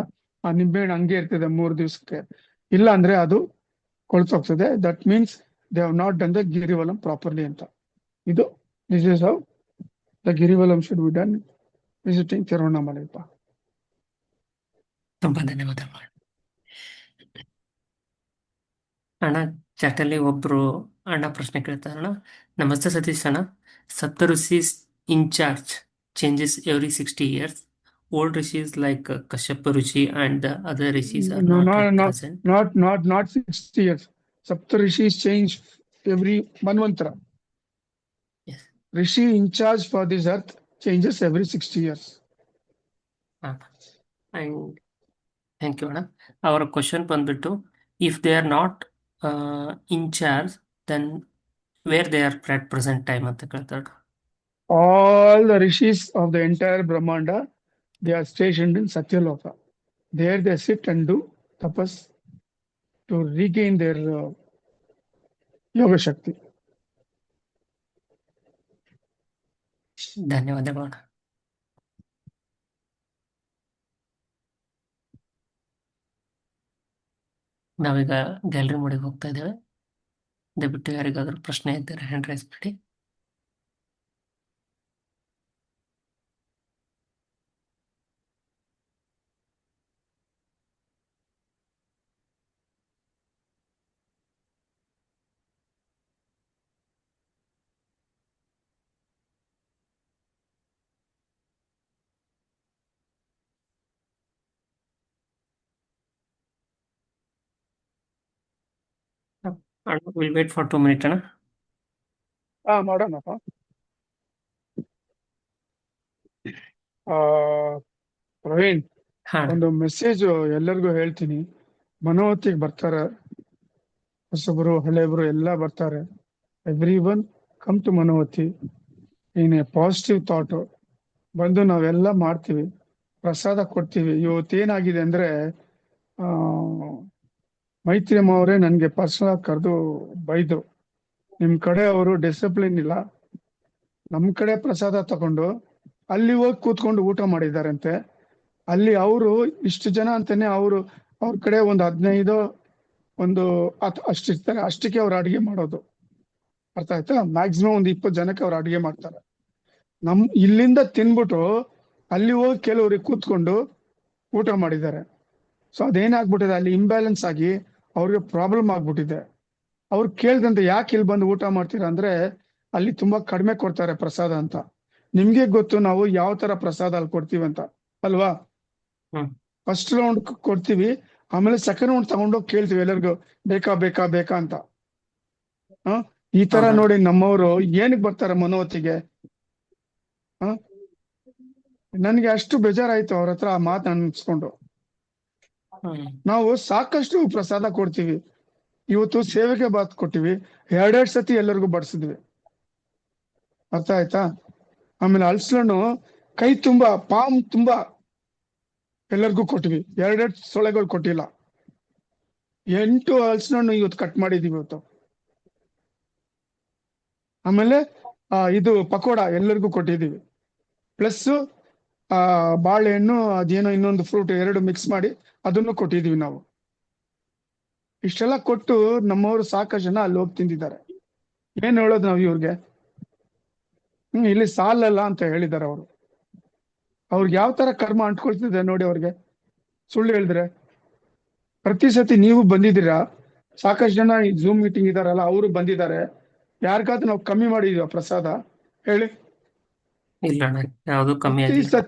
ಆ ನಿಂಬೆಹಣ್ಣು ಹಂಗೆ ಇರ್ತದೆ 3 ದಿವಸಕ್ಕೆ. ಇಲ್ಲ ಅಂದ್ರೆ ಅದು ಕೊಳ್ತೋಗ್ತದೆ. That means they have not done the Girivalam properly ಅಂತ. This is how the Girivalam should be done visiting ತಿರುವಣ್ಣಾಮಲೈಪ್ಪ. ತುಂಬಾ ಧನ್ಯವಾದಗಳು ಅಣ್ಣ. ಚಾಟಲ್ಲಿ ಒಬ್ರು ಅಣ್ಣ ಪ್ರಶ್ನೆ ಕೇಳ್ತಾರಣ್ಣ. ನಮಸ್ತೆ ಸತೀಶ್ ಅಣ್ಣ. ಸಪ್ತಋಷೀಸ್ ಇನ್ charge changes every 60 years. Old rishis like Kashyapa Rishi and the other rishis are not at present. Not 60 years. Saptarishis change every manvantara. Yes. Rishi in charge for this earth changes every 60 years. And thank you, Anna. Our question ಬಂದ್ಬಿಟ್ಟು, if they are not in charge, then where they are at present time ಅಂತ ಕೇಳ್ತಾರೆ. All the rishis of the entire Brahmanda, they are stationed in Satyaloka. There they sit and do tapas to regain their yoga shakti. ಧನ್ಯವಾದಗಳು. ನಾವೀಗ gallery ಮೋಡಿಗೆ ಹೋಗ್ತಾ ಇದ್ದೇವೆ. ದಯವಿಟ್ಟು ಯಾರಿಗಾದ್ರೂ ಪ್ರಶ್ನೆ ಇದ್ದರೆ ಹ್ಯಾಂಡ್ ರೈಸ್ ಮಾಡಿ. We'll wait for 2 minutes, ಅಣ್ಣ. ಮಾಡೋಣಪ್ಪ. ಆ ಪ್ರವೀಣ್, ಹಾ ಒಂದು ಮೆಸೇಜ್ ಎಲ್ಲರಿಗೂ ಹೇಳ್ತೀನಿ. ಮನೋವತಿಗೆ ಬರ್ತಾರೆ, ಹೊಸಬರು ಹಳೆಯವರು ಎಲ್ಲ ಬರ್ತಾರೆ. Every one come to Manovati in a positive thought. ಬಂದು ನಾವೆಲ್ಲ ಮಾಡ್ತೀವಿ, ಪ್ರಸಾದ ಕೊಡ್ತೀವಿ. ಇವತ್ತೇನಾಗಿದೆ ಅಂದ್ರೆ ಆ ಮೈತ್ರಿ ಅಮ್ಮ ಅವರೇ ನನ್ಗೆ ಪರ್ಸನಲ್ ಕರೆದು ಬೈದ್ರು, ನಿಮ್ ಕಡೆ ಅವರು ಡಿಸಿಪ್ಲಿನ್ ಇಲ್ಲ, ನಮ್ ಕಡೆ ಪ್ರಸಾದ ತಗೊಂಡು ಅಲ್ಲಿ ಹೋಗಿ ಕೂತ್ಕೊಂಡು ಊಟ ಮಾಡಿದಾರಂತೆ. ಅಲ್ಲಿ ಅವರು ಇಷ್ಟು ಜನ ಅಂತಾನೆ ಅವ್ರ ಕಡೆ ಒಂದು 15 ಒಂದು ಅಷ್ಟಿರ್ತಾರೆ, ಅಷ್ಟಕ್ಕೆ ಅವ್ರು ಅಡಿಗೆ ಮಾಡೋದು. ಅರ್ಥ ಆಯ್ತಾ? ಮ್ಯಾಕ್ಸಿಮಮ್ ಒಂದು 20 ಜನಕ್ಕೆ ಅವ್ರು ಅಡಿಗೆ ಮಾಡ್ತಾರೆ. ಇಲ್ಲಿಂದ ತಿನ್ಬಿಟ್ಟು ಅಲ್ಲಿ ಹೋಗಿ ಕೆಲವ್ರಿಗೆ ಕೂತ್ಕೊಂಡು ಊಟ ಮಾಡಿದ್ದಾರೆ. ಸೊ ಅದೇನಾಗ್ಬಿಟ್ಟಿದೆ, ಅಲ್ಲಿ ಇಂಬ್ಯಾಲೆನ್ಸ್ ಆಗಿ ಅವ್ರಿಗೆ ಪ್ರಾಬ್ಲಮ್ ಆಗ್ಬಿಟ್ಟಿದೆ. ಅವ್ರು ಕೇಳ್ದಂತೆ ಯಾಕೆ ಇಲ್ಲಿ ಬಂದು ಊಟ ಮಾಡ್ತೀರಾ ಅಂದ್ರೆ ಅಲ್ಲಿ ತುಂಬಾ ಕಡಿಮೆ ಕೊಡ್ತಾರೆ ಪ್ರಸಾದ ಅಂತ. ನಿಮ್ಗೆ ಗೊತ್ತು ನಾವು ಯಾವ ತರ ಪ್ರಸಾದ ಅಲ್ಲಿ ಕೊಡ್ತೀವಿ ಅಂತ ಅಲ್ವಾ? ಹ್ಮ್ ಫಸ್ಟ್ ರೌಂಡ್ ಕೊಡ್ತೀವಿ, ಆಮೇಲೆ ಸೆಕೆಂಡ್ ರೌಂಡ್ ತಗೊಂಡೋಗಿ ಕೇಳ್ತೀವಿ ಎಲ್ಲರಿಗೂ ಬೇಕಾ ಬೇಕಾ ಬೇಕಾ ಅಂತ. ಈ ತರ ಹೌದಾ? ನೋಡಿ ನಮ್ಮವರು ಏನಕ್ಕೆ ಬರ್ತಾರೆ ಮನೋವತಿಗೆ? ನನ್ಗೆ ಅಷ್ಟು ಬೇಜಾರಾಯ್ತು ಅವ್ರ ಹತ್ರ ಆ ಮಾತು ಅನ್ಸ್ಕೊಂಡು. ಹ್ಮ್ ನಾವು ಸಾಕಷ್ಟು ಪ್ರಸಾದ ಕೊಡ್ತೀವಿ. ಇವತ್ತು ಸೇವೆಗೆ ಬಾತ್ ಕೊಟ್ಟಿವಿ, 2 ಸತಿ ಎಲ್ಲರಿಗೂ ಬಡಿಸಿದ್ವಿ. ಅರ್ಥ ಆಯ್ತಾ? ಆಮೇಲೆ ಅಲ್ಸ್ಲಣ್ಣು ಕೈ ತುಂಬಾ ಪಾಮ್ ತುಂಬಾ ಎಲ್ಲರಿಗೂ ಕೊಟ್ಟಿವಿ, 2 ಸೊಳೆಗಳು ಕೊಟ್ಟಿಲ್ಲ. 8 ಹಲಸಿನಣ್ಣು ಇವತ್ತು ಕಟ್ ಮಾಡಿದೀವಿ ಇವತ್ತು. ಆಮೇಲೆ ಇದು ಪಕೋಡ ಎಲ್ಲರಿಗೂ ಕೊಟ್ಟಿದೀವಿ, ಪ್ಲಸ್ ಬಾಳೆಹಣ್ಣು ಅದೇನೋ ಇನ್ನೊಂದು ಫ್ರೂಟ್ 2 ಮಿಕ್ಸ್ ಮಾಡಿ ಅದನ್ನು ಕೊಟ್ಟಿದೀವಿ ನಾವು. ಇಷ್ಟೆಲ್ಲ ಕೊಟ್ಟು ನಮ್ಮವರು ಸಾಕಷ್ಟು ಜನ ಅಲ್ಲಿ ಹೋಗಿ ತಿಂದಿದ್ದಾರೆ. ಏನ್ ಹೇಳೋದು ನಾವು ಇವ್ರಿಗೆ? ಇಲ್ಲಿ ಸಾಲಲ್ಲ ಅಂತ ಹೇಳಿದ್ದಾರೆ ಅವರು. ಅವ್ರಿಗೆ ಯಾವ ತರ ಕರ್ಮ ಅಂಟ್ಕೊಳ್ತಿದೆ ನೋಡಿ ಅವ್ರಿಗೆ. ಸುಳ್ಳು ಹೇಳಿದ್ರೆ ಪ್ರತಿ ಸತಿ ನೀವು ಬಂದಿದ್ದೀರಾ, ಸಾಕಷ್ಟು ಜನ ಈ ಝೂಮ್ ಮೀಟಿಂಗ್ ಇದಾರಲ್ಲ ಅವರು ಬಂದಿದ್ದಾರೆ. ಯಾರಿಗಾದ್ರೂ ನಾವು ಕಮ್ಮಿ ಮಾಡಿದೀವ ಪ್ರಸಾದ ಹೇಳಿ? ಇಲ್ಲ ಅಣ್ಣ, ಯಾವ್ದು ಕಮ್ಮಿ ಆಗಿಲ್ಲ.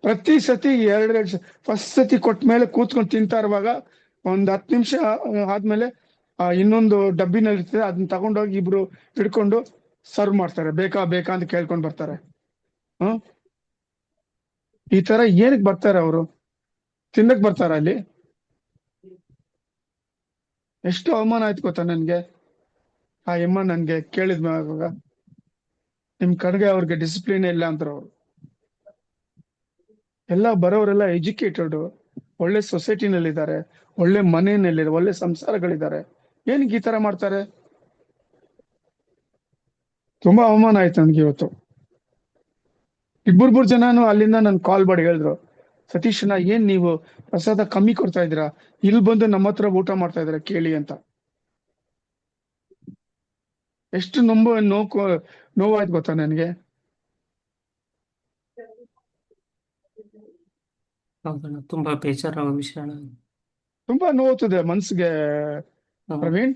ಪ್ರತಿ ಸತಿ 2 ಫಸ್ಟ್ ಸತಿ ಕೊಟ್ಟ ಮೇಲೆ ಕೂತ್ಕೊಂಡು ತಿಂತಾ ಇರುವಾಗ ಒಂದ್ 10 ನಿಮಿಷ ಆದ್ಮೇಲೆ ಇನ್ನೊಂದು ಡಬ್ಬಿನಲ್ಲಿ ಇರ್ತದೆ, ಅದನ್ನ ತಗೊಂಡೋಗಿ ಇಬ್ರು ಹಿಡ್ಕೊಂಡು ಸರ್ವ್ ಮಾಡ್ತಾರೆ. ಬೇಕಾ ಬೇಕಾ ಅಂತ ಕೇಳ್ಕೊಂಡ್ ಬರ್ತಾರೆ. ಈ ತರ ಏನಕ್ಕೆ ಬರ್ತಾರೆ ಅವರು? ತಿನ್ನಕ್ ಬರ್ತಾರ ಅಲ್ಲಿ? ಎಷ್ಟು ಅವಮಾನ ಆಯ್ತು ಗೊತ್ತಾ ನನ್ಗೆ. ಆ ಅಮ್ಮ ನನ್ಗೆ ಕೇಳಿದ್ವಾಗ ನಿಮ್ ಕಡೆಗೆ ಅವ್ರಿಗೆ ಡಿಸಿಪ್ಲಿನ್ ಇಲ್ಲ ಅಂತಾರೆ ಅವ್ರು. ಎಲ್ಲ ಬರೋರೆಲ್ಲ ಎಜುಕೇಟೆಡ್, ಒಳ್ಳೆ ಸೊಸೈಟಿನಲ್ಲಿದ್ದಾರೆ, ಒಳ್ಳೆ ಮನೆಯಲ್ಲಿ ಒಳ್ಳೆ ಸಂಸಾರಗಳಿದ್ದಾರೆ. ಏನಕ್ಕೆ ಈ ತರ ಮಾಡ್ತಾರೆ? ತುಂಬಾ ಅವಮಾನ ಆಯ್ತು ನನ್ಗೆ ಇವತ್ತು. ಇಬ್ಬರು ಜನನು ಅಲ್ಲಿಂದ ನನ್ ಕಾಲ್ ಮಾಡಿ ಹೇಳಿದ್ರು, ಸತೀಶನ ಏನ್ ನೀವು ಪ್ರಸಾದ ಕಮ್ಮಿ ಕೊಡ್ತಾ ಇದ್ದೀರಾ, ಇಲ್ಲಿ ಬಂದು ನಮ್ಮ ಹತ್ರ ಊಟ ಮಾಡ್ತಾ ಇದ್ದೀರಾ ಕೇಳಿ ಅಂತ. ಎಷ್ಟು ನೋವಾಯ್ತು ಗೊತ್ತಾ ನನ್ಗೆ. ಹೌದಣ್ಣ, ತುಂಬಾ ಬೇಜಾರಾಗೋ ವಿಷಯ ಅಣ್ಣ. ತುಂಬಾ ನೋವುತ್ತದೆ ಮನ್ಸಿಗೆ ಪ್ರವೀಣ್.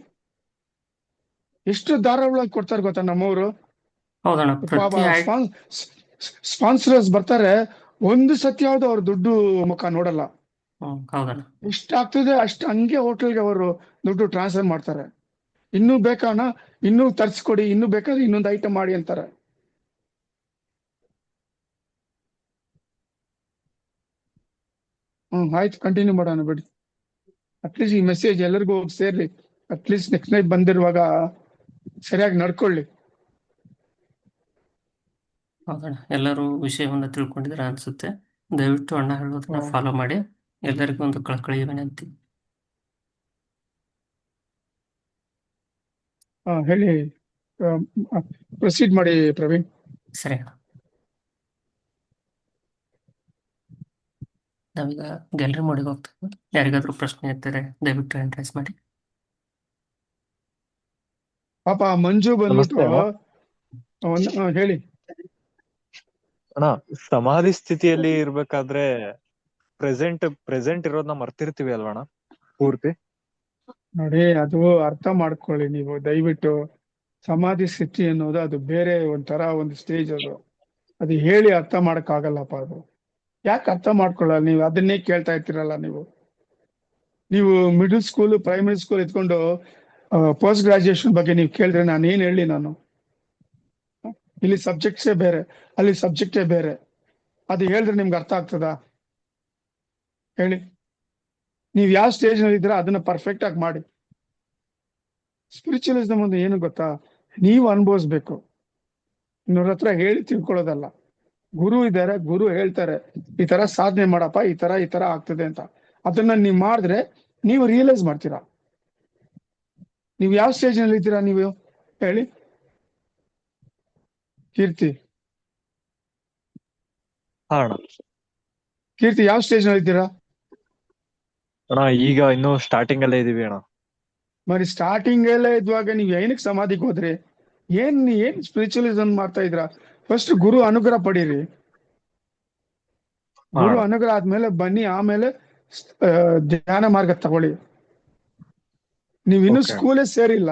ಎಷ್ಟು ಧಾರಾವಾಳವಾಗಿ ಕೊಡ್ತಾರೆ ಗೊತ್ತಾ ನಮ್ಮವರು. ಹೌದಣ್ಣ, ಸ್ಪಾನ್ಸರ್ಸ್ ಬರ್ತಾರೆ, ಒಂದು ಸತಿ ಯಾವ್ದು ಅವ್ರ ದುಡ್ಡು ಮುಖ ನೋಡಲ್ಲ. ಹೌದಣ್ಣ, ಎಷ್ಟಾಗ್ತದೆ ಅಷ್ಟು ಹಂಗೆ ಹೋಟೆಲ್ಗೆ ಅವರು ದುಡ್ಡು ಟ್ರಾನ್ಸ್ಫರ್ ಮಾಡ್ತಾರೆ. ಇನ್ನೂ ಬೇಕಾಣ, ಇನ್ನೂ ತರ್ಸ್ಕೊಡಿ, ಇನ್ನೂ ಬೇಕಾದ್ರೆ ಇನ್ನೊಂದು ಐಟಮ್ ಮಾಡಿ ಅಂತಾರೆ. ಆಯ್ತು, ಕಂಟಿನ್ಯೂ ಮಾಡೋಣ ಬಿಡಿ. ಅಟ್ಲೀಸ್ಟ್ ಈ ಮೆಸೇಜ್ ಎಲ್ಲರಿಗೂ ಸೇರ್ಲಿ. ಅಟ್ಲೀಸ್ಟ್ ನೆಕ್ಸ್ಟ್ ನೈಟ್ ಬಂದಿರುವಾಗ ಸರಿಯಾಗಿ ನಡ್ಕೊಳ್ಳಿ. ಹೌದಣ್ಣ, ಎಲ್ಲರೂ ವಿಷಯವನ್ನು ತಿಳ್ಕೊಂಡಿದ್ರ ಅನ್ಸುತ್ತೆ. ದಯವಿಟ್ಟು ಅಣ್ಣ ಹೇಳೋದನ್ನ ಫಾಲೋ ಮಾಡಿ. ಎಲ್ಲರಿಗೂ ಒಂದು ಕಳಕಳಿ ವಿನಂತಿ. ಹೇಳಿ, ಪ್ರೊಸೀಡ್ ಮಾಡಿ ಪ್ರವೀಣ್. ಸರಿ ಅಣ್ಣ, ನಾವೀಗ ಗ್ಯಾಲರಿ ಮೋಡಿಗೆ ಹೋಗ್ತೇವೆ. ಯಾರಿಗಾದ್ರೂ ಪ್ರಶ್ನೆ ಇರ್ತಾರೆ ದಯವಿಟ್ಟು ಎಂಟ್ರೆಸ್ ಮಾಡಿ. ಪಾಪ ಮಂಜು ಬಂದ್ಬಿಟ್ಟು ಹೇಳಿ. ಅಣ್ಣ, ಸಮಾಧಿ ಸ್ಥಿತಿಯಲ್ಲಿ ಇರ್ಬೇಕಾದ್ರೆ ಪ್ರೆಸೆಂಟ್ ಇರೋದನ್ನ ಮರ್ತಿರ್ತೀವಿ ಅಲ್ವಣ್ಣ ಪೂರ್ತಿ? ನೋಡಿ, ಅದು ಅರ್ಥ ಮಾಡ್ಕೊಳ್ಳಿ ನೀವು ದಯವಿಟ್ಟು. ಸಮಾಧಿ ಸ್ಥಿತಿ ಅನ್ನೋದು ಅದು ಬೇರೆ ಒಂಥರ ಒಂದು ಸ್ಟೇಜ್. ಅದು ಹೇಳಿ ಅರ್ಥ ಮಾಡಕ್ ಆಗಲ್ಲಪ್ಪ. ಅದು ಯಾಕೆ ಅರ್ಥ ಮಾಡ್ಕೊಳ್ಳಲ್ಲ ನೀವು? ಅದನ್ನೇ ಕೇಳ್ತಾ ಇರ್ತೀರಲ್ಲ ನೀವು ಮಿಡಲ್ ಸ್ಕೂಲ್, ಪ್ರೈಮರಿ ಸ್ಕೂಲ್ ಎತ್ಕೊಂಡು ಪೋಸ್ಟ್ ಗ್ರಾಜುಯೇಷನ್ ಬಗ್ಗೆ ನೀವು ಕೇಳಿದ್ರೆ ನಾನು ಏನ್ ಹೇಳಿ? ನಾನು ಇಲ್ಲಿ ಸಬ್ಜೆಕ್ಟ್ಸೇ ಬೇರೆ, ಅಲ್ಲಿ ಸಬ್ಜೆಕ್ಟೇ ಬೇರೆ. ಅದು ಹೇಳಿದ್ರೆ ನಿಮ್ಗೆ ಅರ್ಥ ಆಗ್ತದಾ ಹೇಳಿ? ನೀವ್ ಯಾವ ಸ್ಟೇಜ್ ನಲ್ಲಿ ಇದ್ದೀರಾ ಅದನ್ನ ಪರ್ಫೆಕ್ಟ್ ಆಗಿ ಮಾಡಿ. ಸ್ಪಿರಿಚುವಲಿಸಮ್ ಒಂದು ಏನು ಗೊತ್ತಾ, ನೀವು ಅನುಭವಿಸ್ಬೇಕು, ಇನ್ನೊರ ಹತ್ರ ಹೇಳಿ ತಿಳ್ಕೊಳ್ಳೋದಲ್ಲ. ಗುರು ಇದ್ದಾರೆ, ಗುರು ಹೇಳ್ತಾರೆ ಈ ತರ ಸಾಧನೆ ಮಾಡಪ್ಪ, ಈ ತರ ಆಗ್ತದೆ ಅಂತ. ಅದನ್ನ ನೀವ್ ಮಾಡಿದ್ರೆ ನೀವು ರಿಯಲೈಸ್ ಮಾಡ್ತೀರಾ. ನೀವು ಯಾವ ಸ್ಟೇಜ್ ನಲ್ಲಿ ಇದ್ದೀರಾ ನೀವು ಹೇಳಿ ಕೀರ್ತಿ? ಹಾ ಅಣ್ಣ. ಕೀರ್ತಿ ಯಾವ ಸ್ಟೇಜ್ ನಲ್ಲಿ ಇದ್ದೀರಾ? ಅಣ್ಣ ಈಗ ಇನ್ನು ಸ್ಟಾರ್ಟಿಂಗ್ ಅಲ್ಲೇ ಇದೀವಿ ಅಣ್ಣ. మరి ಸ್ಟಾರ್ಟಿಂಗ್ ಎಲ್ಲ ಇದ್ವಾಗ ನೀವ್ ಏನಕ್ಕೆ ಸಮಾಧಿಗೆ ಹೋದ್ರಿ? ಏನ್ ಸ್ಪಿರಿಚುವಲಿಸಮ್ ಮಾಡ್ತಾ ಇದ್ರ? ಫಸ್ಟ್ ಗುರು ಅನುಗ್ರಹ ಪಡೀರಿ. ಗುರು ಅನುಗ್ರಹ ಆದ್ಮೇಲೆ ಬನ್ನಿ, ಆಮೇಲೆ ಧ್ಯಾನ ಮಾರ್ಗ ತಗೊಳ್ಳಿ. ನೀವ್ ಇನ್ನು Okay. ಸ್ಕೂಲೇ ಸೇರಿಲ್ಲ,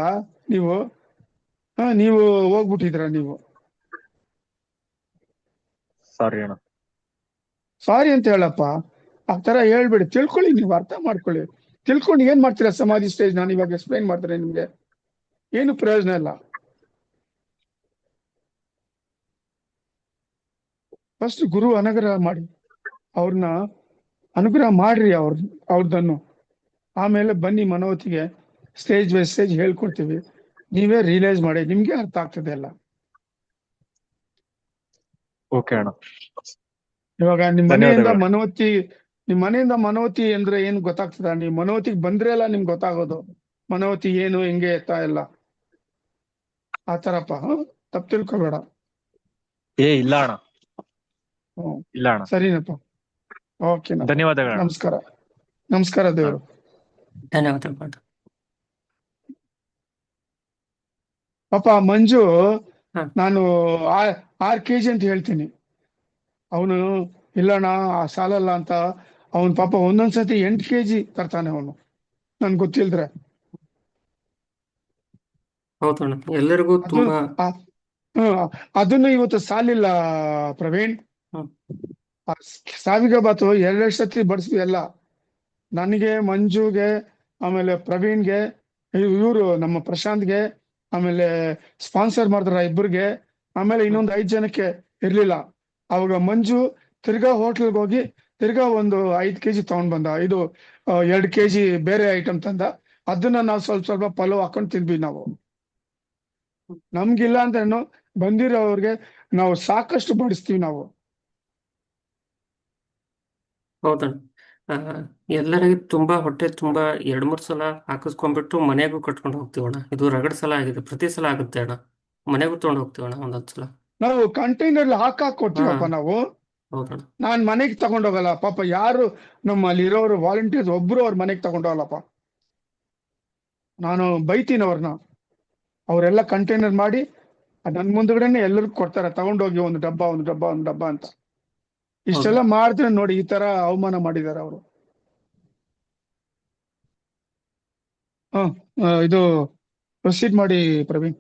ನೀವು ಹೋಗ್ಬಿಟ್ಟಿದ್ರ ನೀವು. ಸಾರಿ ಅಣ್ಣ. ಸಾರಿ ಅಂತ ಹೇಳಪ್ಪ, ಆ ತರ ಹೇಳ್ಬೇಡಿ. ತಿಳ್ಕೊಳ್ಳಿ, ನೀವು ಅರ್ಥ ಮಾಡ್ಕೊಳ್ಳಿ. ತಿಳ್ಕೊಂಡು ಏನ್ ಮಾಡ್ತೀರಾ ಸಮಾಧಿ ಸ್ಟೇಜ್? ನಾನು ಇವಾಗ ಎಕ್ಸ್ಪ್ಲೈನ್ ಮಾಡ್ತಾರೆ ನಿಮ್ಗೆ, ಏನು ಪ್ರಯೋಜನ ಇಲ್ಲ. ಫಸ್ಟ್ ಗುರು ಅನುಗ್ರಹ ಮಾಡಿ, ಅವ್ರನ್ನ ಅನುಗ್ರಹ ಮಾಡ್ರಿ ಅವ್ರದನ್ನು. ಆಮೇಲೆ ಬನ್ನಿ ಮನೋತಿಗೆ, ಸ್ಟೇಜ್ ಬೈ ಸ್ಟೇಜ್ ಹೇಳ್ಕೊಡ್ತೀವಿ. ನೀವೇ ರಿಯಲೈಸ್ ಮಾಡಿ, ನಿಮ್ಗೆ ಅರ್ಥ ಆಗ್ತದೆ ಎಲ್ಲ. ಓಕೆ ಅಣ್ಣ. ಇವಾಗ ನಿಮ್ ಧನ್ಯವಾದಗಳು. ಮನೆಯಿಂದ ಮನೋತಿ ಅಂದ್ರೆ ಏನ್ ಗೊತ್ತಾಗ್ತದ? ನೀವು ಮನೋತಿಗೆ ಬಂದ್ರೆ ಎಲ್ಲ ನಿಮ್ಗೆ ಗೊತ್ತಾಗೋದು, ಮನೋತಿ ಏನು ಹೆಂಗೆ ಎತ್ತಾ ಎಲ್ಲ. ಆ ತರಪ್ಪ, ತಪ್ಪು ತಿಳ್ಕೊಬೇಡ. ಇಲ್ಲ ಅಣ್ಣ. ಹ್ಮ್, ಇಲ್ಲ ಅಣ್ಣ. ಸರಿನಪ್ಪ. ಓಕೆನಪ್ಪ, ಧನ್ಯವಾದಗಳು ಅಣ್ಣ. ನಮಸ್ಕಾರ. ನಮಸ್ಕಾರ ದೇವರು. ಧನ್ಯವಾದಗಳು. ಪಾಪ ಮಂಜು, ಹಾ. ನಾನು 6 kg ಅಂತ ಹೇಳ್ತೀನಿ, ಅವನು ಇಲ್ಲಣ್ಣ ಸಾಲಲ್ಲ ಅಂತ. ಅವನ್ ಪಾಪ ಒಂದೊಂದ್ಸತಿ 8 kg ತರ್ತಾನೆ ಅವನು, ನನ್ ಗೊತ್ತಿಲ್ದ್ರೆ. ಹೌದಣ್ಣ, ಎಲ್ಲರಿಗೂ ಅದು ತುಂಬಾ ಅದನ್ನು ಇವತ್ತು ಸಾಲಿಲ್ಲ ಪ್ರವೀಣ್. ಹ್ಮ್. ಸಾವಿಗೆ ಬಾತು 2 ಸತಿ ಬಡಿಸ್ವಿ ಎಲ್ಲ. ನನಗೆ, ಮಂಜುಗೆ, ಆಮೇಲೆ ಪ್ರವೀಣ್ಗೆ, ಇವರು ನಮ್ಮ ಪ್ರಶಾಂತ್ಗೆ, ಆಮೇಲೆ ಸ್ಪಾನ್ಸರ್ ಮಾಡಿದ್ರ ಇಬ್ಬರಿಗೆ, ಆಮೇಲೆ ಇನ್ನೊಂದು 5 ಜನಕ್ಕೆ ಇರ್ಲಿಲ್ಲ. ಅವಾಗ ಮಂಜು ತಿರ್ಗಾ ಹೋಟ್ಲ್ಗೆ ಹೋಗಿ ತಿರ್ಗಾ ಒಂದು 5 kg ತಗೊಂಡ್ ಬಂದ. ಇದು 2 kg ಬೇರೆ ಐಟಮ್ ತಂದ. ಅದನ್ನ ನಾವು ಸ್ವಲ್ಪ ಪಲಾವ್ ಹಾಕೊಂಡು ತಿಂದ್ವಿ ನಾವು. ನಮ್ಗಿಲ್ಲ ಅಂದ್ರೇನು, ಬಂದಿರೋವ್ರಿಗೆ ನಾವು ಸಾಕಷ್ಟು ಬಡಿಸ್ತೀವಿ ನಾವು. ಹೌದಣ್ಣ, ಎಲ್ಲರಿಗೂ ತುಂಬಾ ಹೊಟ್ಟೆ ತುಂಬಾ 2-3 ಸಲ ಹಾಕಿಸ್ಕೊಂಡ್ಬಿಟ್ಟು ಮನೆಗೂ ಕಟ್ಕೊಂಡು ಹೋಗ್ತೀವಣ್ಣ. ಇದು ರಗಡ್ ಸಲ ಆಗಿದೆ, ಪ್ರತಿ ಸಲ ಆಗುತ್ತೆ ಅಣ್ಣ. ಮನೆಗೂ ತಗೊಂಡು ಹೋಗ್ತೀವಣ್ಣ ಒಂದೊಂದ್ಸಲ. ನಾವು ಕಂಟೈನರ್ ಹಾಕಾಕ್ ಕೊಡ್ತೀವಪ್ಪ ನಾವು. ಹೌದಣ್ಣ. ನಾನ್ ಮನೆಗೆ ತಗೊಂಡೋಗಲ್ಲ ಪಾಪ. ಯಾರು ನಮ್ಮಲ್ಲಿ ಇರೋರು ವಾಲಂಟಿಯರ್ಸ್ ಒಬ್ರು ಅವ್ರ ಮನೆಗೆ ತಗೊಂಡೋಗಲ್ಲಪ್ಪ. ನಾನು ಬೈತೀನಿ ಅವ್ರನ್ನ. ಅವರೆಲ್ಲ ಕಂಟೈನರ್ ಮಾಡಿ ನನ್ ಮುಂದ್ಗಡೆನೆ ಎಲ್ಲರಿಗೂ ಕೊಡ್ತಾರೆ, ತಗೊಂಡೋಗಿ ಒಂದು ಡಬ್ಬ ಅಂತ. ಇಷ್ಟೆಲ್ಲ ಮಾಡಿದ್ರೆ ನೋಡಿ, ಈ ತರ ಅವಮಾನ ಮಾಡಿದ್ದಾರೆ ಅವರು. ಇದು ಪ್ರೊಸೀಡ್ ಮಾಡಿ ಪ್ರವೀಣ್.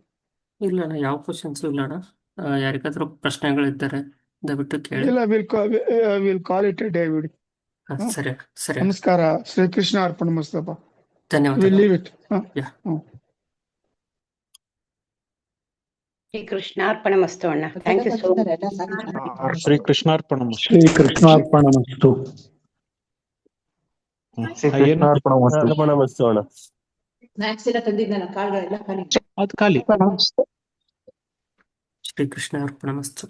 ಇಲ್ಲ ಅಣ್ಣ, ಯಾವ ಕ್ವಶನ್ಸ್ ಇಲ್ಲ ಅಣ್ಣ. ಯಾರಿಗಾದ್ರೂ ಪ್ರಶ್ನೆಗಳಿದ್ದಾರೆ ದಯವಿಟ್ಟು ಕೇಳಿ. ಇಲ್ಲ, will call it A day ಬಿಡಿ. ಸರಿ ಸರಿ. ನಮಸ್ಕಾರ. ಶ್ರೀಕೃಷ್ಣ ಅರ್ಪಣ ಮಸ್ತಪ್ಪ. ಧನ್ಯವಾದ. Leave it. ಶ್ರೀಕೃಷ್ಣಾರ್ಪಣಮಸ್ತು ಅಣ್ಣ. Thank you so much. ಶ್ರೀಕೃಷ್ಣಾರ್ಪಣಮಸ್ತು. ಶ್ರೀಕೃಷ್ಣಾರ್ಪಣಮಸ್ತು. ಶ್ರೀಕೃಷ್ಣಾರ್ಪಣಮಸ್ತು ಅಣ್ಣ. ಸ್ನಾಕ್ಸ್ ಎಲ್ಲ ತಂದಿದ್ದಾನ, ಕಾಳುಗಳೆಲ್ಲ ಖಾಲಿ. ಅದು ಖಾಲಿ. ಶ್ರೀಕೃಷ್ಣ ಅರ್ಪಣಮಸ್ತು.